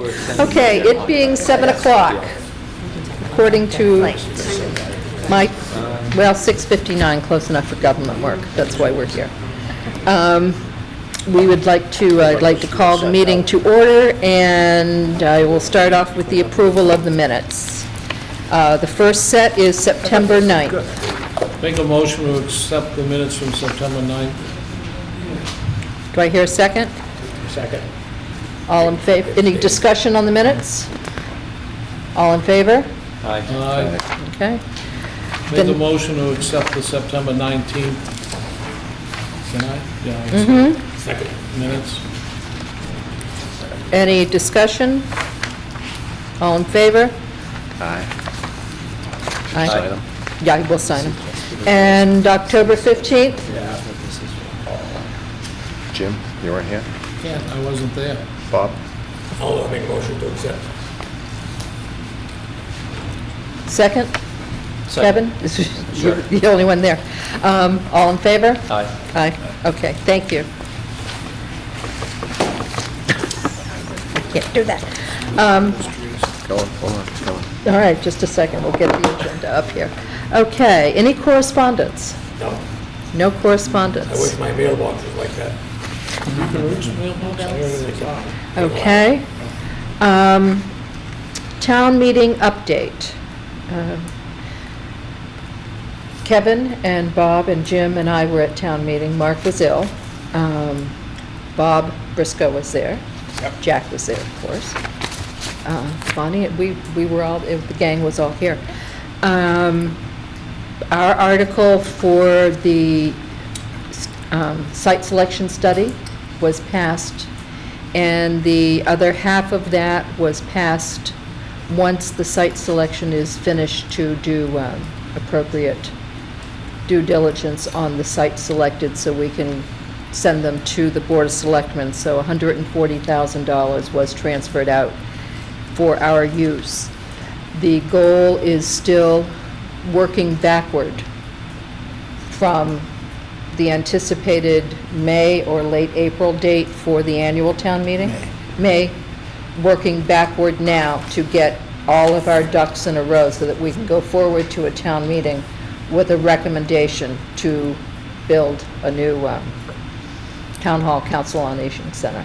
Okay, it being 7 o'clock, according to my, well, 6:59, close enough for government work, that's why we're here. We would like to, I'd like to call the meeting to order, and I will start off with the approval of the minutes. The first set is September 9th. Make a motion to accept the minutes from September 9th. Do I hear a second? Second. All in favor? Any discussion on the minutes? All in favor? Aye. Okay. Make a Then- motion to accept the September 19th. Can I? Yeah. Mm-hmm. Second. Minutes. Any discussion? All in favor? Aye. Aye. Sign them. Yeah, we'll sign them. And October 15th? Jim, you weren't here? Can't, I wasn't there. Bob? I'll make a motion to accept. Second? Kevin? You're the only one there. All in favor? Aye. Aye. Okay, thank you. I can't do that. Go on, hold on, it's going. All right, just a second, we'll get the agenda up here. Okay, any correspondence? No, No I wish correspondence. my mailbox was like that. You can reach the mailbox? I heard it at the top. Okay. Town meeting update. Kevin and Bob and Jim and I were at town meeting. Mark was ill. Bob Briscoe was there. Jack was there, of course. Bonnie, we were all, the gang was all here. Our article for the site selection study was passed, and the other half of that was passed once the site selection is finished to do appropriate due diligence on the site selected so we can send them to the Board of Selectmen. So $140,000 was transferred out for our use. The goal is still working backward from the anticipated May or late April date for the annual town meeting? May. Working backward now to get all of our ducks in a row so that we can go forward to a town meeting with a recommendation to build a new Town Hall Council on Aging Center.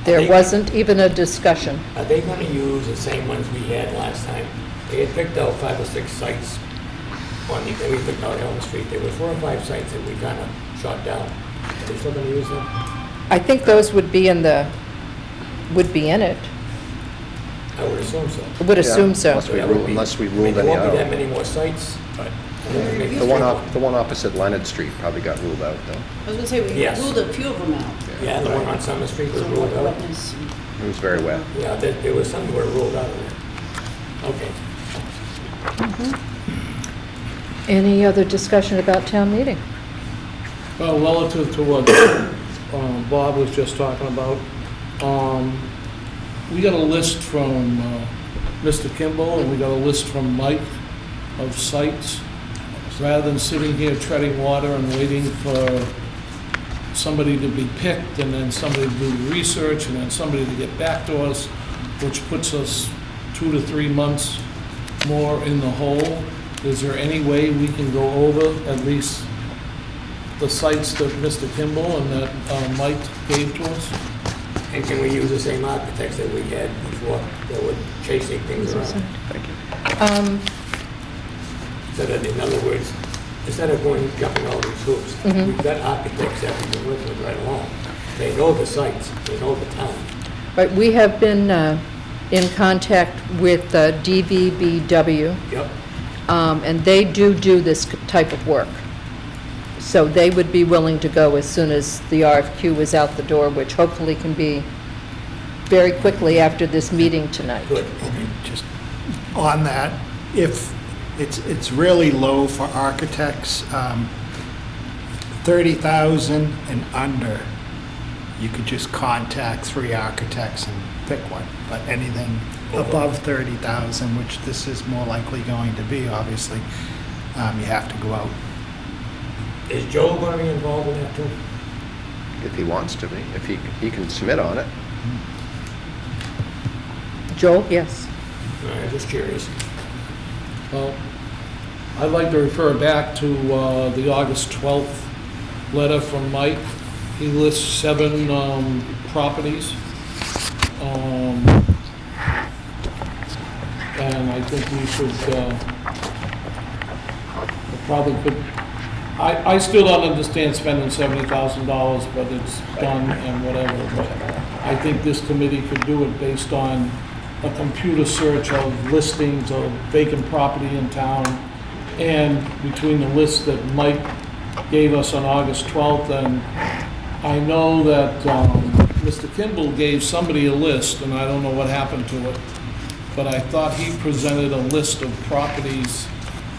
There wasn't even a discussion. Are they gonna use the same ones we had last time? They had picked out 5 or 6 sites on the, we picked out Elm Street. There were 4 or 5 sites that we kinda shot down. Are they still gonna use them? I think those would be in it. I would assume so. I would assume Yeah, so. Unless we I mean, ruled there any won't be that out. many more sites. The one opposite Leonard Street probably got ruled out, though. I was gonna say, we Yes. ruled a few of them out. Yeah, the one on Summer Street was Some ruled out. wetness. It was very wet. Yeah, there was some that were ruled out of there. Okay. Any other discussion about town meeting? Well, relative to what Bob was just talking about, we got a list from Mr. Kimball, and we got a list from Mike of sites. Rather than sitting here treading water and waiting for somebody to be picked, and then somebody to do the research, and then somebody to get back to us, which puts us 2 to 3 months more in the hole, is there any way we can go over at least the sites that Mr. Kimball and that Mike gave to us? And can we use the same architects that we had before that were chasing things around? Thank you. So that, in other words, instead of jumping all these hoops, we've got architects that we've been working with right along. They know the sites, they know the town. Right, we have been in contact with DVBW, Yep. and they do this type of work. So they would be willing to go as soon as the RFQ is out the door, which hopefully can be very quickly after this meeting tonight. Good. Just on that, if it's really low for architects, 30,000 and under, you could just contact 3 architects and pick one. But anything above 30,000, which this is more likely going to be, obviously, you have to go out. Is Joe going to be involved in that too? If he wants to be, if he can submit on it. Joel, yes. I'm just curious. Well, I'd like to refer back to the August 12th letter from Mike. He lists 7 properties. And I think we should, probably could, I still don't understand spending $70,000, but it's done and whatever. But I think this committee could do it based on a computer search of listings of vacant property in town, and between the list that Mike gave us on August 12th, and I know that Mr. Kimball gave somebody a list, and I don't know what happened to it, but I thought he presented a list of properties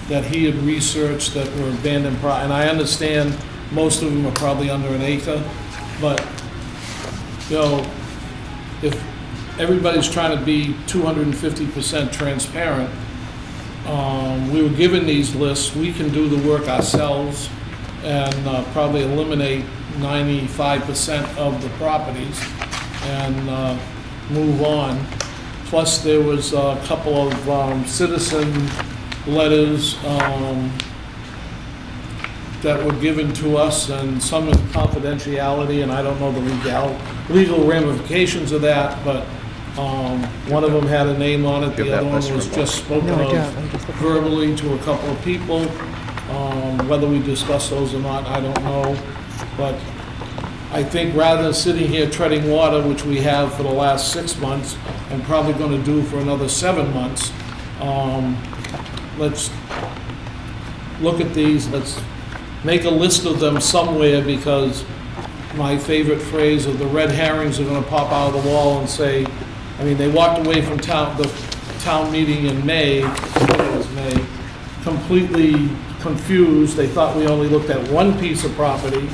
that he had researched that were abandoned, and I understand most of them are probably under an acre, but, you know, if everybody's trying to be 250% transparent, we were given these lists, we can do the work ourselves and probably eliminate 95% of the properties and move on. Plus, there was a couple of citizen letters that were given to us, and some in confidentiality, and I don't know the legal ramifications of that, but one of them had a name on it, Give the that other one list was from just spoken No, I of don't. I'm just looking. verbally to a couple of people. Whether we discussed those or not, I don't know, but I think rather than sitting here treading water, which we have for the last 6 months, and probably gonna do for another 7 months, let's look at these, let's make a list of them somewhere, because my favorite phrase of the red herrings are gonna pop out of the wall and say, I mean, they walked away from the town meeting in May, I think it was May, completely confused. They thought we only looked at one piece of property,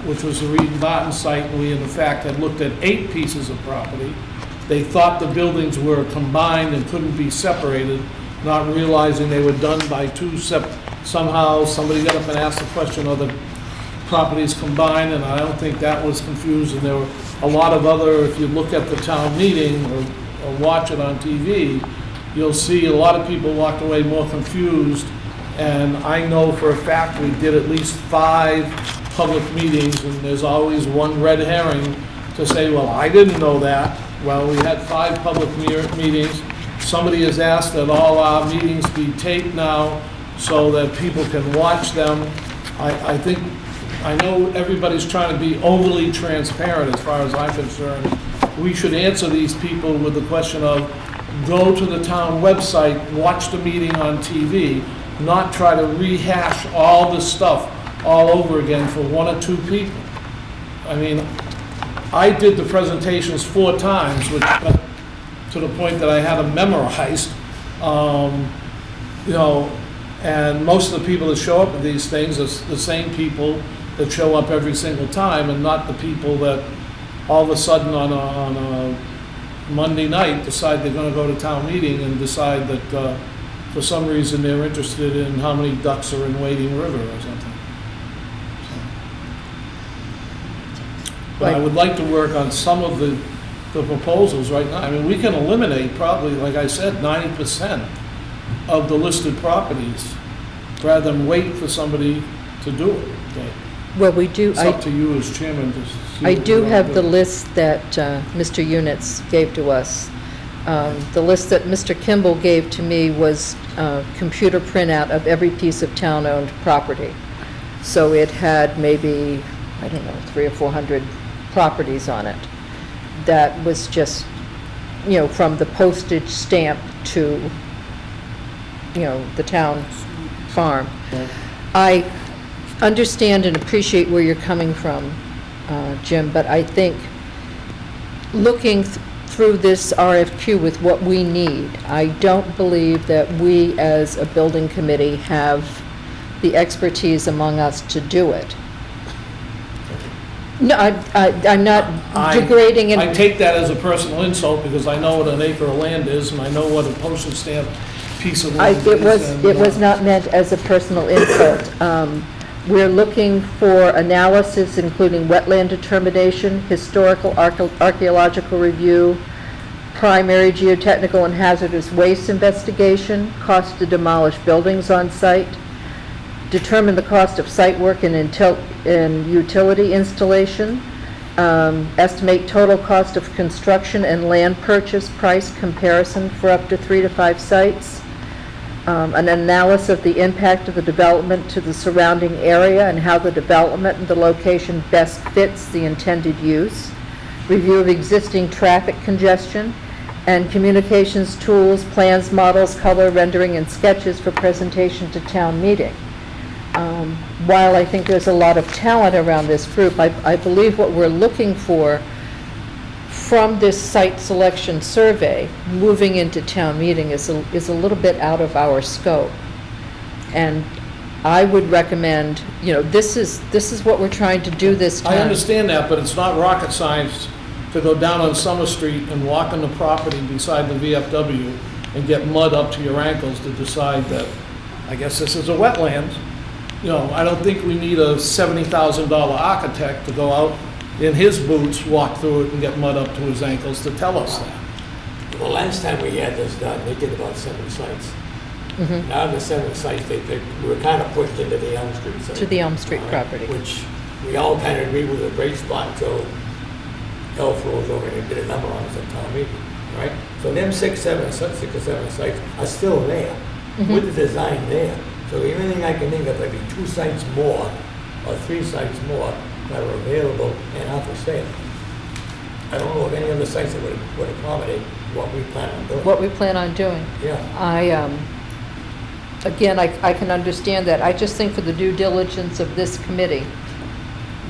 which was the Reed and Barton site, and we in fact had looked at 8 pieces of property. They thought the buildings were combined and couldn't be separated, not realizing they were done by 2 somehow somebody got up and asked the question, are the properties combined? And I don't think that was confused, and there were a lot of other, if you look at the town meeting or watch it on TV, you'll see a lot of people walked away more confused. And I know for a fact we did at least 5 public meetings, and there's always one red herring to say, well, I didn't know that. Well, we had 5 public meetings. Somebody has asked that all our meetings be taped now so that people can watch them. I think, I know everybody's trying to be overly transparent as far as I'm concerned. We should answer these people with the question of, go to the town website, watch the meeting on TV, not try to rehash all this stuff all over again for 1 or 2 people. I mean, I did the presentations 4 times, which got to the point that I had them memorized. You know, and most of the people that show up at these things are the same people that show up every single time, and not the people that all of a sudden on a Monday night decide they're gonna go to town meeting and decide that for some reason they're interested in how many ducks are in Wading River or something. But I would like to work on some of the proposals right now. I mean, we can eliminate probably, like I said, 90% of the listed properties, rather than wait for somebody to do it. But Well, we do, it's up to you as chairman to see. I what do you want have to the do. list that Mr. Units gave to us. The list that Mr. Kimball gave to me was computer printout of every piece of town-owned property. So it had maybe, I don't know, 300 or 400 properties on it. That was just, you know, from the postage stamp to, you know, the town farm. I understand and appreciate where you're coming from, Jim, but I think looking through this RFQ with what we need, I don't believe that we as a building committee have the expertise among us to do it. No, I'm not degrading I and, take that as a personal insult, because I know what an acre of land is, and I know what a postage stamp piece of land is. it was not meant as a personal insult. We're looking for analysis including wetland determination, historical archaeological review, primary geotechnical and hazardous waste investigation, cost to demolish buildings on site, determine the cost of site work and utility installation, estimate total cost of construction and land purchase price comparison for up to 3 to 5 sites, an analysis of the impact of the development to the surrounding area and how the development and the location best fits the intended use, review of existing traffic congestion, and communications tools, plans, models, color rendering, and sketches for presentation to town meeting. While I think there's a lot of talent around this group, I believe what we're looking for from this site selection survey, moving into town meeting, is a little bit out of our scope. And I would recommend, this is what we're trying to do this time. I understand that, but it's not rocket science to go down on Summer Street and walk on the property beside the VFW and get mud up to your ankles to decide that, I guess this is a wetland. I don't think we need a $70,000 architect to go out in his boots, walk through it and get mud up to his ankles to tell us that. The last time we had this done, they did about 7 sites. Now the 7 sites, we were kind of pushed into the Elm Street site. To the Elm Street property. Which we all kind of agree was a great spot until Elf rolls over and did a number on us at town meeting, right? So them 6 or 7 sites are still there, with the design there. So the only thing I can think of, maybe 2 sites more, or 3 sites more, that are available and are for sale. I don't know of any other sites that would accommodate what we plan on doing. What we plan on doing. Yeah. Again, I can understand that. I just think for the due diligence of this committee,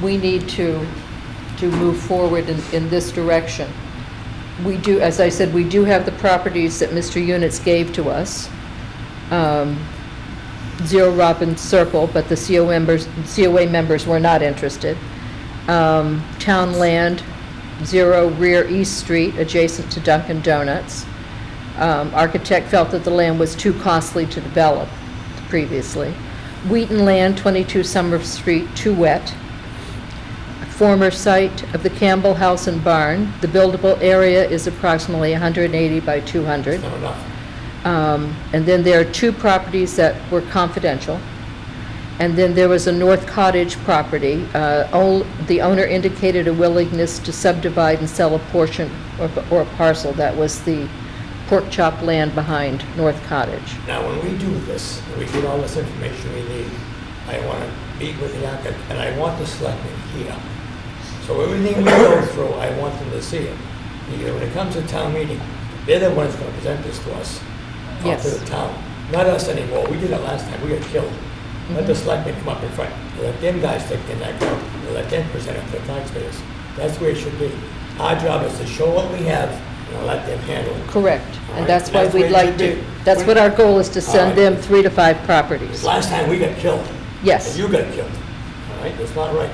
we need to move forward in this direction. We do, as I said, we do have the properties that Mr. Units gave to us. 0 Robin Circle, but the COA members were not interested. Town land, 0 Rear East Street, adjacent to Dunkin' Donuts. Architect felt that the land was too costly to develop previously. Wheaton land, 22 Summer Street, too wet. Former site of the Campbell House and Barn. The buildable area is approximately 180 by 200. Not enough. And then there are 2 properties that were confidential. And then there was a North Cottage property. The owner indicated a willingness to subdivide and sell a portion or a parcel. That was the pork chop land behind North Cottage. Now, when we do this, and we get all this information we need, I want to meet with the architect, and I want the selectmen here. So everything we go through, I want them to see it. When it comes to town meeting, they're the ones going to present this to us. Yes. To the town, not us anymore. We did it last time, we got killed. Let the selectmen come up in front, let them guys take the neck out, let them present it to the taxpayers. That's where it should be. Our job is to show what we have and let them handle it. Correct. All And right? that's why That's the we'd way it like should to, be. that's what our goal is, to All send right. them 3 to 5 properties. Last time we got killed. Yes. And you got killed. All right, that's not right.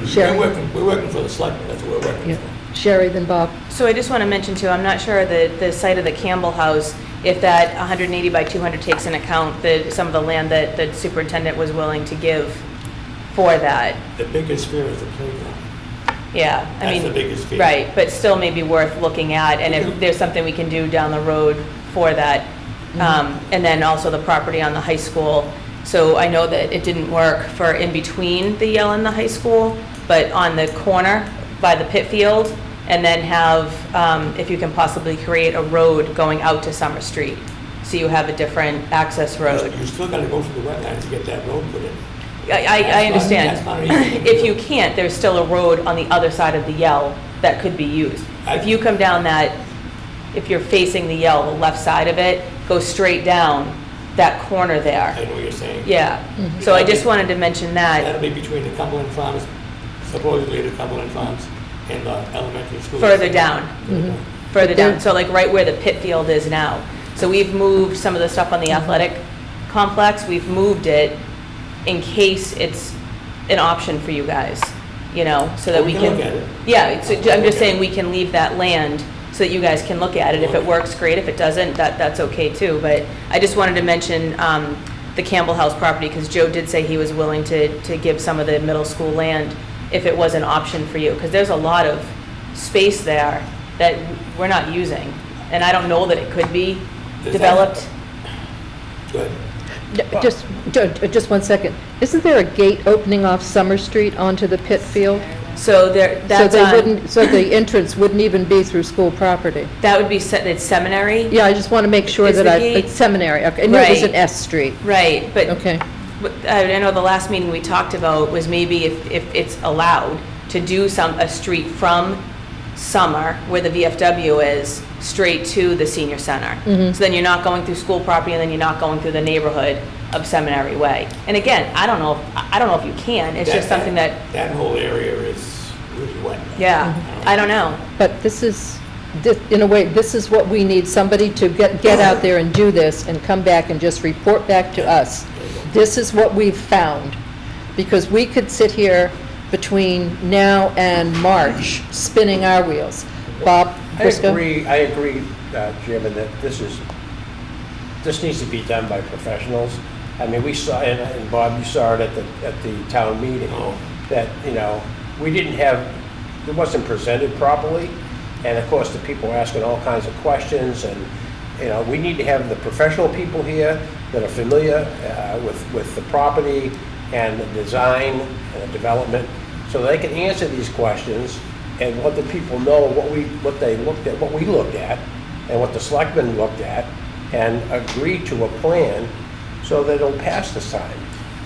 Sherry? We're working for the selectmen, that's what we're working Yeah. for. Sherry, then Bob. So I just want to mention too, I'm not sure the site of the Campbell House, if that 180 by 200 takes into account some of the land that the superintendent was willing to give for that. The biggest fear is the playground. Yeah, I That's mean. the biggest fear. Right, but still maybe worth looking at, and if there's something we can do down the road for that. And then also the property on the high school. So I know that it didn't work for in between the Yale and the high school, but on the corner by the pit field, and then have, if you can possibly create a road going out to Summer Street. So you have a different access road. You still gotta go through the wetlands to get that road put in. I That's understand. not an easy thing to If do. you can't, there's still a road on the other side of the Yell that could be used. If you come down that, if you're facing the Yell, the left side of it, go straight down that corner I there. know what you're saying. Yeah, so I just wanted to mention that. That'll be between the Cumberland Farms, supposedly the Cumberland Farms, and the elementary school. Further down. Further down, so like right where the pit field is now. So we've moved some of the stuff on the athletic complex, we've moved it in case it's an option for you guys, so that We we can can. look at it. Yeah, so I'm just saying we can leave that land so that you guys can look at it. If it works, great. If it doesn't, that's okay too. But I just wanted to mention the Campbell House property, because Joe did say he was willing to give some of the middle school land if it was an option for you, because there's a lot of space there that we're not using. And I don't know that it could be Is that- developed. Good. Just 1 second. Isn't there a gate opening off Summer Street onto the pit field? So there, So that's they on, wouldn't, so the entrance wouldn't even be through school property? that would be, it's seminary. Yeah, I just want to make sure Is that the I, gate- it's seminary, okay. I knew it was an Right. S Street. Right, but Okay. But I know the last meeting we talked about was maybe if it's allowed to do a street from Summer, where the VFW is, straight to the senior center. Mm-hmm. So then you're not going through school property, and then you're not going through the neighborhood of Seminary Way. And again, I don't know if you can, it's just something that, That whole area is really wet. yeah, I don't know. But this is, in a way, this is what we need, somebody to get out there and do this and come back and just report back to us. This is what we've found. Because we could sit here between now and March spinning our wheels. Bob Briscoe? I agree, Jim, and that this needs to be done by professionals. I mean, we saw, and Bob, you saw it at the town meeting, that, we didn't have, it wasn't presented properly, and of course, the people were asking all kinds of questions, and, we need to have the professional people here that are familiar with the property and the design and the development, so they can answer these questions and let the people know what we looked at, and what the selectmen looked at, and agree to a plan so they don't pass this time.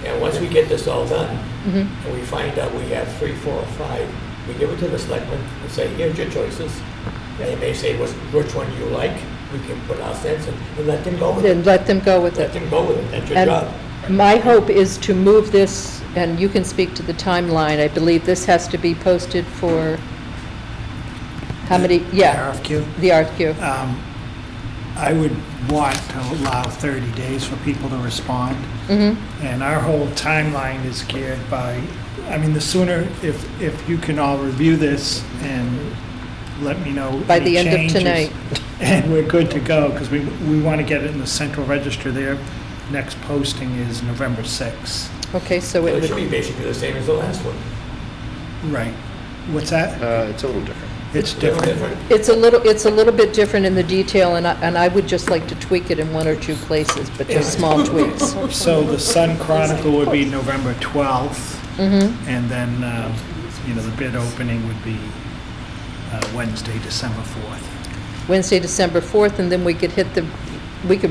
And once we get this all done, and we find out we have 3, 4, or 5, we give it to the selectmen and say, here's your choices. And they may say, which one you like, we can put our sense in, and let them go with Then it. let them go with Let it. them go with it, that's your job. And my hope is to move this, and you can speak to the timeline, I believe this has to be posted for, how many, yeah, RFQ. the RFQ. I would want to allow 30 days for people to respond. And our whole timeline is geared by, I mean, the sooner, if you can all review this and let me know By any the end of changes, tonight. and we're good to go, because we want to get it in the central register. Their next posting is November 6th. Okay, so So it it should would, be basically the same as the last one. Right. What's that? It's a little different. It's A little different. it's a little bit different in the detail, and I would just like to tweak it in 1 or 2 places, but just small tweaks. So the Sun Chronicle would be November 12th, and then, the bid opening would be Wednesday, December 4th. Wednesday, December 4th, and then we could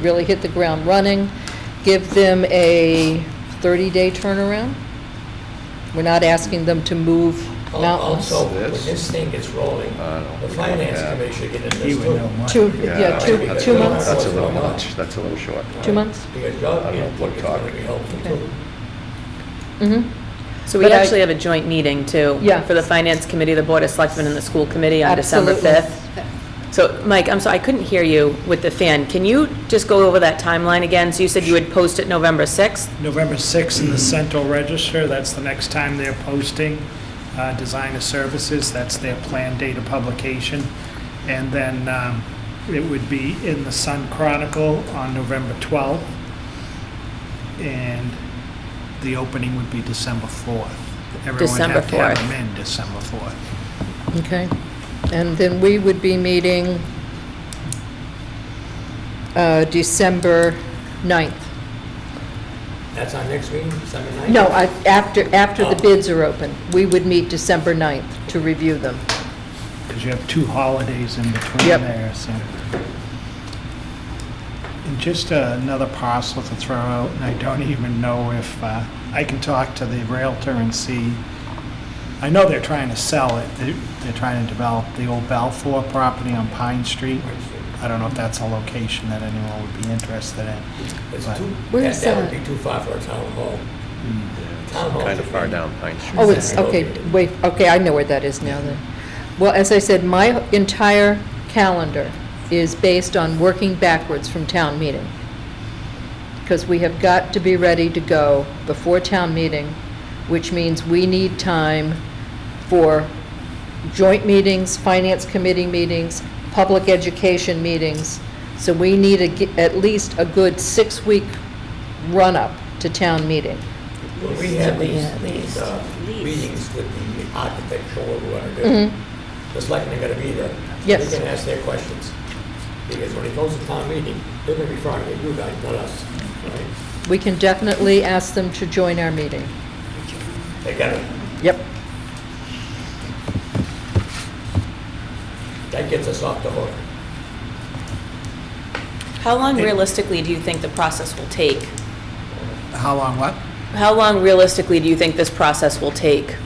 really hit the ground running, give them a 30-day turnaround. We're not asking them to move mountains. Also, when this thing gets rolling, the finance committee should get in He this would know too. more. 2 that's- 2 months? That's a little much, that's a little short. 2 months? Because your I don't know, input we'll is talk. going to be helpful too. So we But I- actually have a joint meeting too. Yeah. For the finance committee, the board of selectmen, and the school committee on December Absolutely. 5th. So, Mike, I'm sorry, I couldn't hear you with the fan. Can you just go over that timeline again? So you said you would post it November 6th? November 6th in the Central Register, that's the next time they're posting. Designer Services, that's their planned date of publication. And then it would be in the Sun Chronicle on November 12th. And the opening would be December 4th. December Everyone had to have 4th. them in December 4th. Okay. And then we would be meeting December 9th. That's our next meeting, December 9th? No, after the Oh. bids are open. We would meet December 9th to review them. Because you have 2 holidays in between Yep. there, so. And just another parcel to throw out, and I don't even know if, I can talk to the Realtor and see, I know they're trying to sell it, they're trying to develop the old Balfour property on Pine Street. I don't know if that's a location that anyone would be interested in. It's But- too, Where is that would that? be too far for a town hall. Town hall. Kind of far down Pine Street. Oh, it's, okay, wait, okay, I know where that is now then. Well, as I said, my entire calendar is based on working backwards from town meeting. Because we have got to be ready to go before town meeting, which means we need time for joint meetings, finance committee meetings, public education meetings. So we need at least a good 6-week run-up to town meeting. When we have these meetings with the architectural, what we're going to do, the selectmen are going to be there. Yes. They can ask their questions. Because when it goes to town meeting, they're gonna be referring to you guys, not us, right? We can definitely ask them to join our meeting. They gotta, Yep. that gets us off the hook. How long realistically do you think the process will take? How long, what? How long realistically do you think this process will take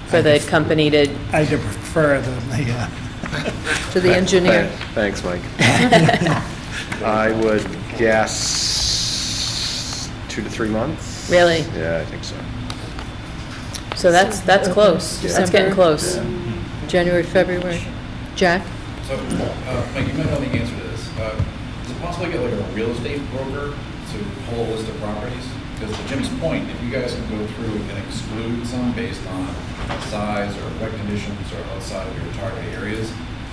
for the company to, I defer the, To the engineer. Thanks, Mike. I would guess 2 to 3 months. Really? Yeah, I think so. so that's close. That's getting close. January, February. Jack? So, Mike, you might know the answer to this. Is it possible to get like a real estate broker to pull a list of properties? Because to Jim's point, if you guys can go through and exclude some based on size or wet conditions or outside of your target areas,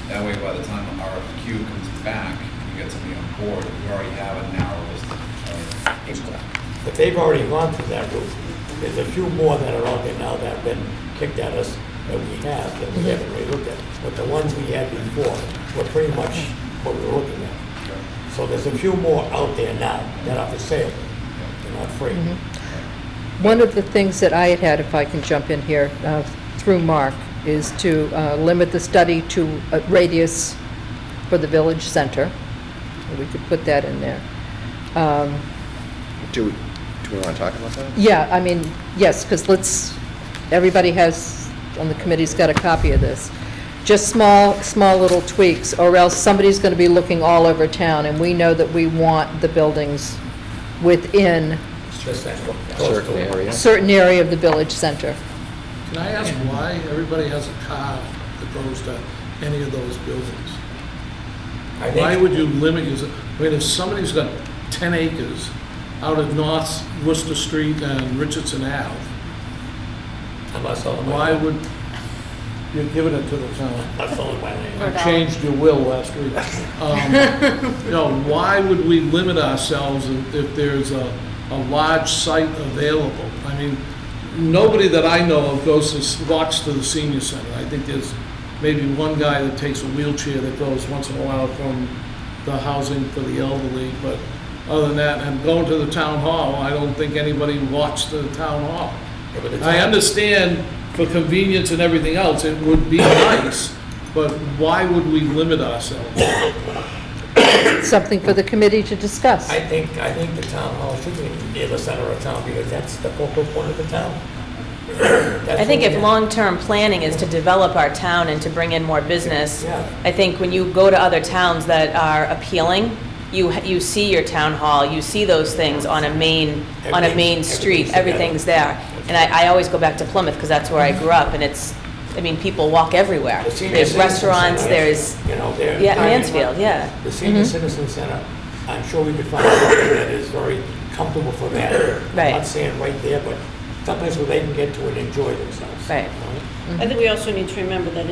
that way by the time the RFQ comes back, you get somebody on board, we already have a narrow list of But they've already gone through that route. There's a few more that are out there now that have been kicked at us that we have, that we haven't really looked at. But the ones we had before were pretty much what we were looking at. So there's a few more out there now that are for sale. They're not free. One of the things that I had, if I can jump in here, through Mark, is to limit the study to a radius for the village center. We could put that in there. Do we want to talk about that? Yeah, I mean, yes, because everybody has, on the committee's got a copy of this. Just small little tweaks, or else somebody's going to be looking all over town, and we know that we want the buildings within Just that A certain area. a certain area of the village center. Can I ask why everybody has a car that goes to any of those buildings? I Why think, would you limit use? I mean, if somebody's got 10 acres out at North Worcester Street and Richardson Ave, unless all of why my, would you give it to the town? that's all of my land. You changed your will last week. You know, why would we limit ourselves if there's a large site available? I mean, nobody that I know of walks to the senior center. I think there's maybe one guy that takes a wheelchair that goes once in a while from the housing for the elderly, but other than that, and going to the town hall, I don't think anybody walks to the town hall. Yeah, but the I town- understand for convenience and everything else, it would be nice, but why would we limit ourselves? Something for the committee to discuss. I think the town hall should be near the center of town because that's the focal point of the town. I think if long-term planning is to develop our town and to bring in more business, Yeah. I think when you go to other towns that are appealing, you see your town hall, you see those things on a main street, everything's there. And I always go back to Plymouth because that's where I grew up, and people walk everywhere. The senior There's citizen restaurants, center, there's, you know, there. yeah, Mansfield, yeah. The senior citizen center, I'm sure we could find something that is very comfortable for them. Right. I'm not saying right there, but someplace where they can get to and enjoy themselves. Right. I think we also need to remember that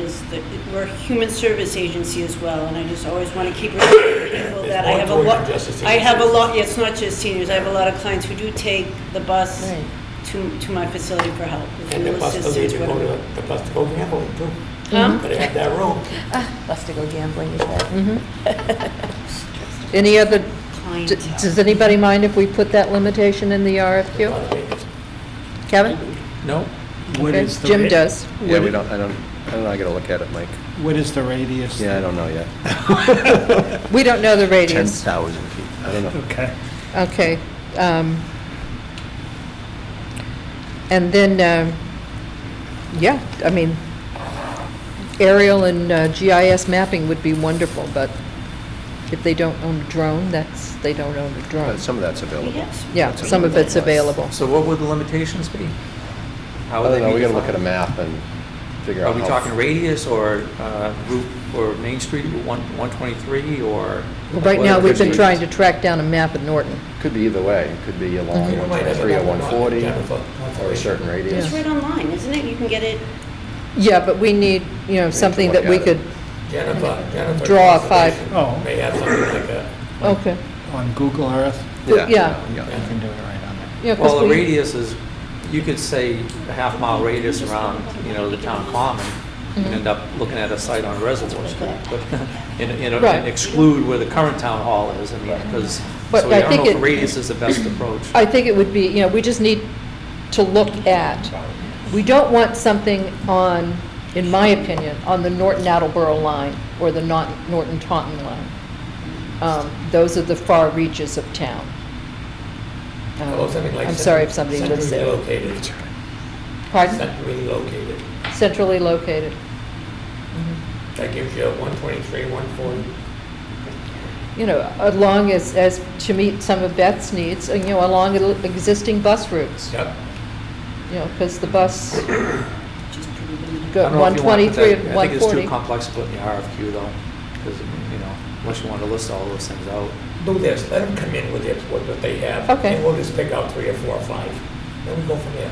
we're a human service agency as well, and I just always want to keep reminding people It's that more I have a toward lot, than just a senior I have a citizen. lot, yeah, it's not just seniors, I have a lot of clients who do take the bus Right. to my facility for help. with And the meal bus doesn't assistance, even go whatever. to, the bus to go gambling too. Huh? Gotta have that room. Bus to go gambling, you said. Any other, Clientele. does anybody mind if we put that limitation in the A RFQ? lot of vacancy. Kevin? No? what Okay, is the? Jim ra- does. Yeah, I don't know, I gotta look at it, Mike. What is the radius? Yeah, I don't know yet. We don't know the radius. 10,000 feet, I don't know. Okay. Okay. And then, yeah, I mean, aerial and GIS mapping would be wonderful, but if they don't own a drone, they don't own a drone. Some of that's available. Yes. Yeah, some of it's available. So what would the limitations be? How I would they don't know, be we gotta look at a defined? map and figure Are out we how. talking radius or route, or Main Street, Route 123, or? Well, right now, we've been be- trying to track down a map of Norton. Could be either way, it could be along You might have 123 or another one, 140, Jennifer, or a certain radius. It's right online, isn't it? You can get it, Yeah, but we need, something look that we at could, it. Jennifer. Draw a five. Oh. May have something like that. okay. On Google Earth? Yeah. You can do it right on there. Yeah, 'cause Well, the we- radius is, you could say a half-mile radius around, the town common, and end up looking at a site on Reservoir Street, but, Right. and exclude where the current town hall is, I mean, because, But so I I don't think know if it- a radius is the best approach. I think it would be, we just need to look at, we don't want something on, in my opinion, on the Norton-Attleboro line or the Norton-Taunton line. Those are the far reaches of town. Oh, something like I'm sorry if somebody lives there. Centrally located. Pardon? Centrally located. Centrally located. That gives you 123, 140. Along as to meet some of Beth's needs, along the existing bus routes. Yep. Because the bus, Just pretty limited. I go don't know if you want to put 123 that- and I think it's 140. too complex to put in the RFQ though, because, unless you want to list all those things out. Do this, let them come in with what they have. Okay. And we'll just pick out 3 or 4 or 5. Then we go from there.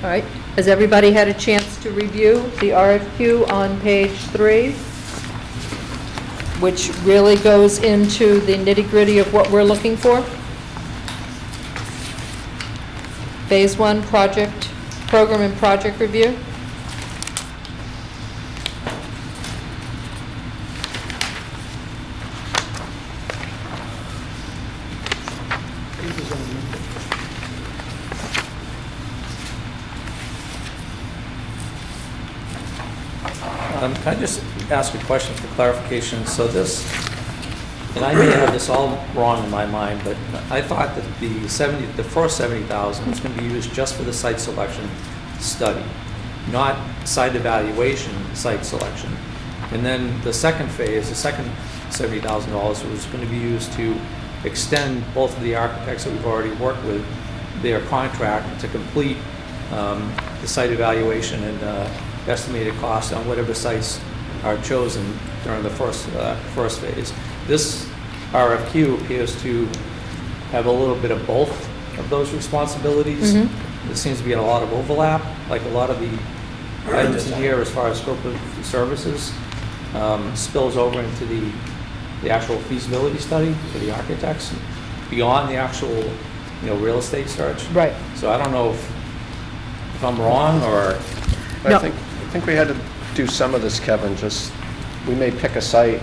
All right. Has everybody had a chance to review the RFQ on page 3? Which really goes into the nitty-gritty of what we're looking for? Phase 1 project, program and project review? Can I just ask a question for clarification? So this, and I may have this all wrong in my mind, but I thought that the first 70,000 was going to be used just for the site selection study, not site evaluation, site selection. And then the second phase, the second $70,000 was going to be used to extend both of the architects that we've already worked with, their contract to complete the site evaluation and estimated cost on whatever sites are chosen during the first phase. This RFQ appears to have a little bit of both of those responsibilities. There seems to be a lot of overlap, like a lot of the items in here as far as scope of services spills over into the actual feasibility study for the architects beyond the actual, real estate search. Right. So I don't know if I'm wrong or. No. I think we had to do some of this, Kevin, we may pick a site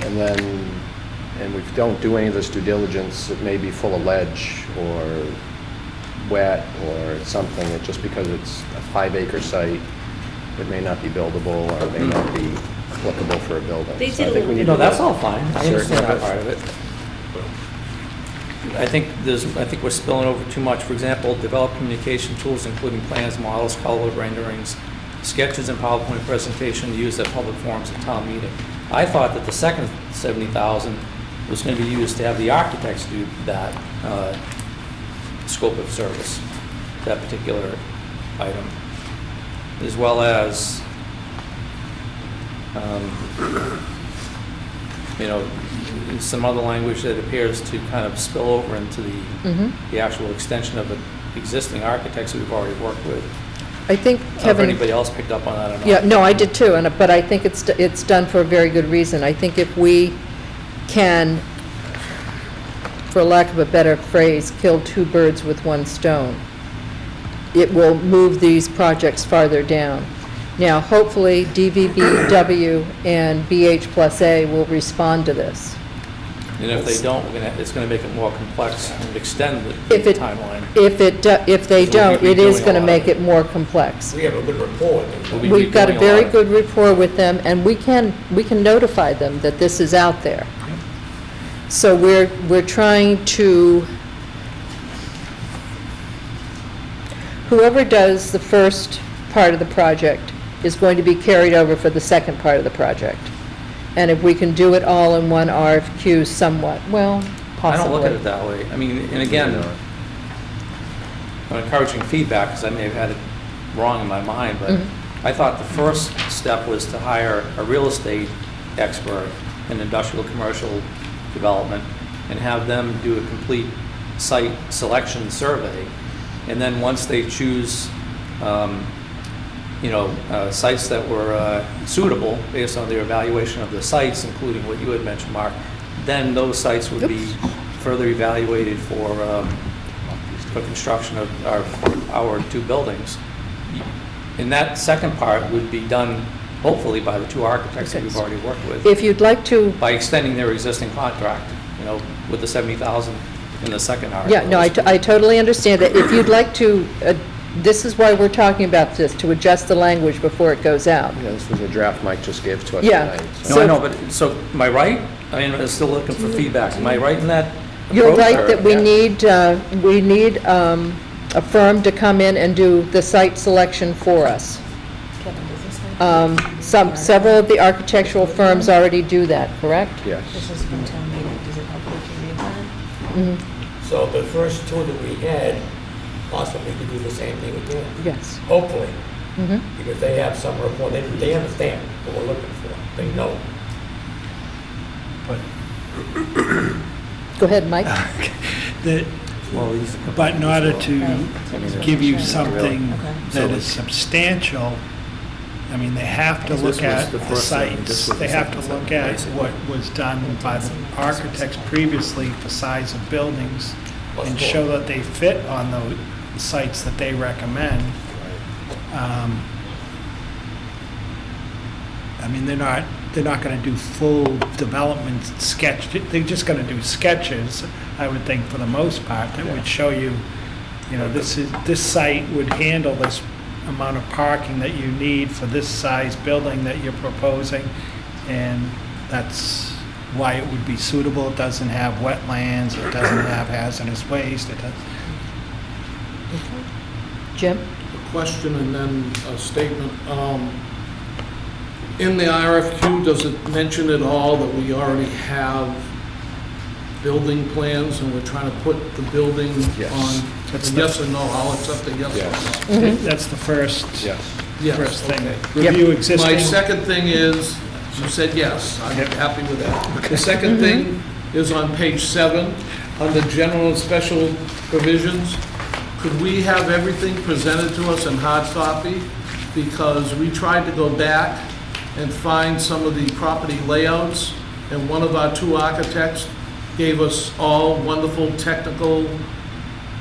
and we don't do any of this due diligence, it may be full of ledge or wet or something, just because it's a 5-acre site, it may not be buildable or it may not be applicable for a building. They So I did a think we little need bit No, to that's look all fine. I certain understand of that it. part of it. I think we're spilling over too much. For example, develop communication tools, including plans, models, color renderings, sketches, and PowerPoint presentation used at public forums and town meeting. I thought that the second 70,000 was going to be used to have the architects do that scope of service, that particular item, as well as some other language that appears to kind of spill over into the actual extension of the existing architects that we've already worked with. I think, I don't know if Kevin... anybody else picked up on that or not. Yeah, no, I did too, but I think it's done for a very good reason. I think if we can, for lack of a better phrase, kill 2 birds with 1 stone, it will move these projects farther down. Now, hopefully, DVBW and BH+A will respond to this. And if they don't, it's going to make it more complex and extend the If it- timeline. If they We'll be don't, it is redoing going a to lot make of it more complex. We have a good rapport with them. We'll be We've got a redoing very lot. good rapport with them, and we can notify them that this is out there. So we're trying to, whoever does the first part of the project is going to be carried over for the second part of the project. And if we can do it all in one RFQ somewhat, well, possibly. I don't look at it that way. I mean, and again, I'm encouraging feedback because I may have had it wrong in my mind, but I thought the first step was to hire a real estate expert in industrial commercial development and have them do a complete site selection survey. And then once they choose, sites that were suitable based on their evaluation of the sites, including what you had mentioned, Mark, then those sites would be further evaluated for construction of our 2 buildings. And that second part would be done hopefully by the two architects that we've already worked with, If you'd like to, by extending their existing contract, you know, with the 70,000 in the second article. yeah, no, I totally understand that. If you'd like to, this is why we're talking about this, to adjust the language before it goes out. Yeah, this was a draft Mike just gave to us Yeah. tonight. No, I know, but, so, am I right? I mean, I'm still looking for feedback. Am I right in that You're approach, right or- that we need a firm to come in and do the site selection for us. Kevin, does this have? Several of the architectural firms already do that, correct? Yes. This is from town meeting, does it help if you read that? So the first two that we had, possibly could do the same thing again, Yes. hopefully, Mhm. because they have some report, they understand what we're looking for, they know. Go ahead, Mike. The- Well, these- But in order to give you something Okay. that is substantial, I mean, they have to This look was at the the first thing, this sites. was the They have to second look thing, at basically. what was done by the architects previously for size of buildings and show that they fit on the sites that they recommend. I mean, they're not gonna do full development sketch, they're just gonna do sketches, I would think, for the most part, that would show you, you know, this site would handle this amount of parking that you need for this size building that you're proposing, and that's why it would be suitable. It doesn't have wetlands, it doesn't have hazardous waste, it doesn't. Jim? A question and then a statement. In the RFQ, does it mention at all that we already have building plans and we're trying to put the building Yes. on? That's a the- yes or no, I'll accept a yes Yes. or no. That's the first, Yes. Yes, first thing. okay. Review My existing. second thing is, you said yes, I'm Yep. happy with that. The second thing is on page 7, under general and special provisions. Could we have everything presented to us in hard copy? Because we tried to go back and find some of the property layouts, and one of our two architects gave us all wonderful technical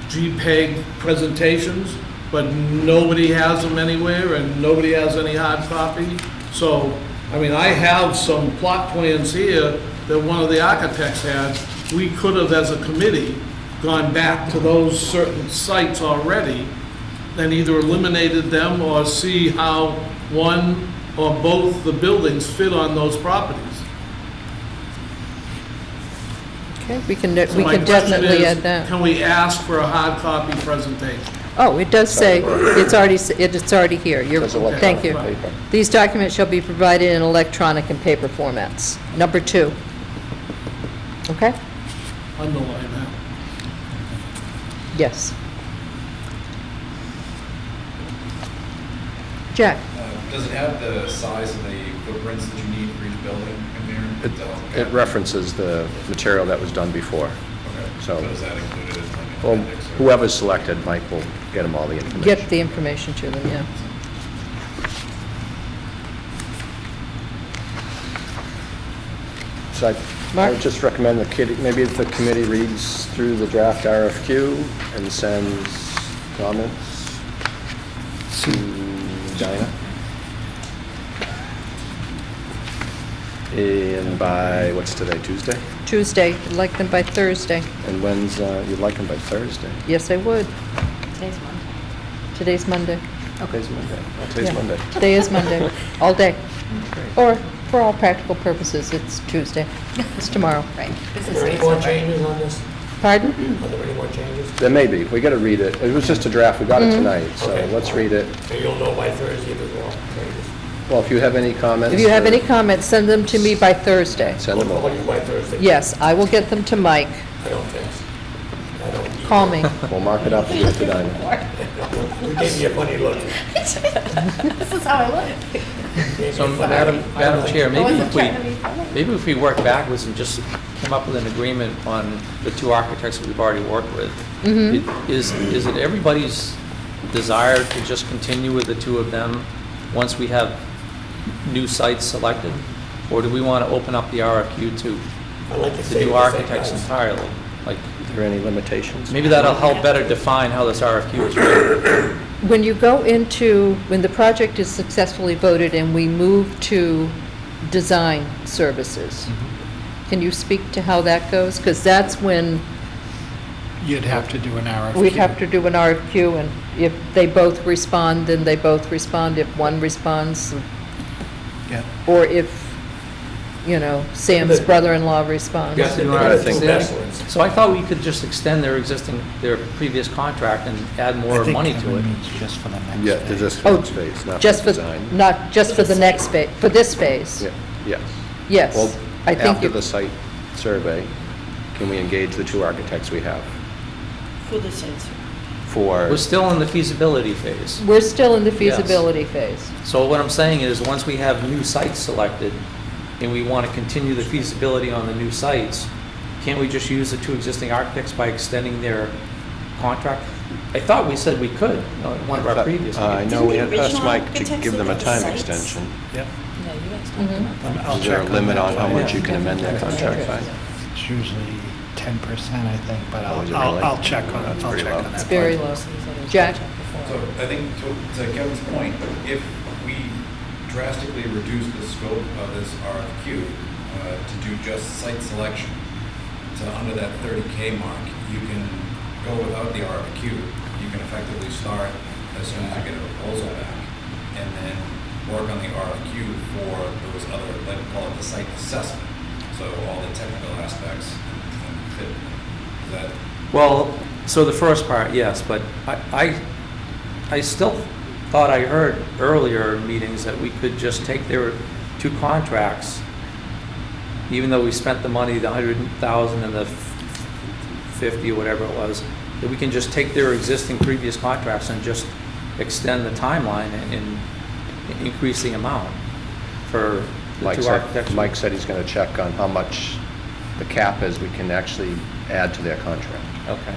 JPEG presentations, but nobody has them anywhere, and nobody has any hard copy. So, I mean, I have some plot plans here that one of the architects had. We could have, as a committee, gone back to those certain sites already and either eliminated them or see how one or both the buildings fit on those properties. Okay, we can So my question definitely is, add that. Can we ask for a hard copy presentation? Oh, it does say, it's already here. You're, Says electronic thank you. paper. These documents shall be provided in electronic and paper formats. Number 2. Okay? Underline that. Yes. Jack? Does it have the size of the footprints that you need for each building in there? It references the material that was done before. Okay, so- so is that included as like an Well, appendix? or- whoever's selected, Mike will get them all the information. Get the information to them, yeah. So I Mark? would just recommend maybe if the committee reads through the draft RFQ and sends comments to Dinah. And by, what's today, Tuesday? Tuesday, I'd like them by Thursday. And when's, you'd like them by Thursday? Yes, I would. Today's Monday. Today's Monday. Today's Monday. Oh, today's Yeah. Monday. Today is Monday, all day. Or, for all practical purposes, it's Tuesday. It's tomorrow. Right. Are there any more changes on this? Pardon? Are there any more changes? There may be. We got to read it. It was just a draft. We got it tonight, so Okay. let's read it. So you'll know by Thursday if there's more changes. Well, if you have any comments. If you have or any comments, send them to me by Thursday. Send them I'll call over. you by Thursday. Yes, I will get them to Mike. I don't think. I don't. Call me. We'll mark it up and give it to Dinah. You gave me a funny look. This is how I look. Gave me a So, funny Madam look. I don't Chair, think- maybe if we work backwards and just come up with an agreement on the two architects that we've already worked with, is it everybody's desire to just continue with the two of them once we have new sites selected? Or do we want to open up the RFQ to I like to the say new the same architects guys. entirely? Like, Are there any limitations? maybe that'll help better define how this RFQ is written. When you go into, when the project is successfully voted and we move to design services, can you speak to how that goes? Because that's when You'd have to do an RFQ. we'd have to do an RFQ, and if they both respond, then they both respond. If one responds, Yeah. or if, Sam's brother-in-law responds. You have to do an I RFQ. think- Excellence. So I thought we could just extend their previous contract and add more money to it. means just for the next Yeah, phase. to just Oh, for space, not Just for for, design. not just for the next phase, for this phase. Yeah, yes. Yes. Well, I think after you- the site survey, can we engage the 2 architects we have For the site. for, We're still in the feasibility phase. We're still in the Yes. feasibility phase. So what I'm saying is, once we have new sites selected, and we want to continue the feasibility on the new sites, can't we just use the 2 existing architects by extending their contract? I thought we said we could, in one of our previous I meetings. know we had Didn't the asked original Mike to architects give them a look at time sites? extension. Yep. Mhm. I'll Is there a check limit that on how one. much you can amend their contract by? It's usually 10%, I think, but Oh, is it I'll really? check on it. That's I'll pretty check low. on that. It's very low. Jack? So I think to Kevin's point, if we drastically reduce the scope of this RFQ to do just site selection to under that 30K mark, you can go without the RFQ. You can effectively start as soon as you get a proposal back, and then work on the RFQ for those other, let's call it the site assessment. So all the technical aspects and fit. Is that? Well, so the first part, yes, but I still thought I heard earlier meetings that we could just take their 2 contracts, even though we spent the money, the 100,000 and the 50 or whatever it was, that we can just take their existing previous contracts and just extend the timeline and increase the amount for the 2 architects. Mike said he's going to check on how much the cap is we can actually add to their contract. Okay.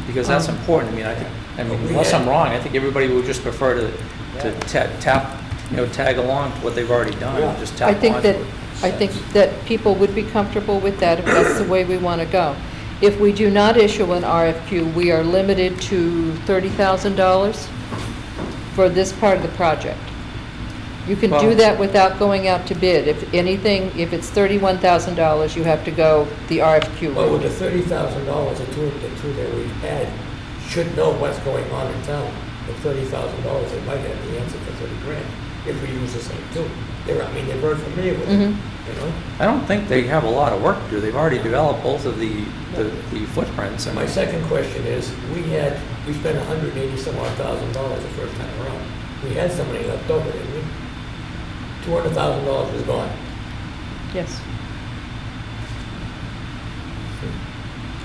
Because that's important. I mean, unless I'm wrong, I think everybody would just prefer to tag along to what they've already done, and just I tap think onto that, it. I think that people would be comfortable with that if that's the way we want to go. If we do not issue an RFQ, we are limited to $30,000 for this part of the project. You can do Well- that without going out to bid. If anything, if it's $31,000, you have to go the RFQ Well, with route. the $30,000, the two that we've had should know what's going on in town. With $30,000, they might have the answer for 30 grand if we use the same tool. They're very familiar with it, Mhm. I don't think they have a lot of work to do. They've already developed both of the footprints. And My second question is, we spent 180 some odd $1,000 the first time around. We had some money left over, didn't we? $200,000 was gone. Yes.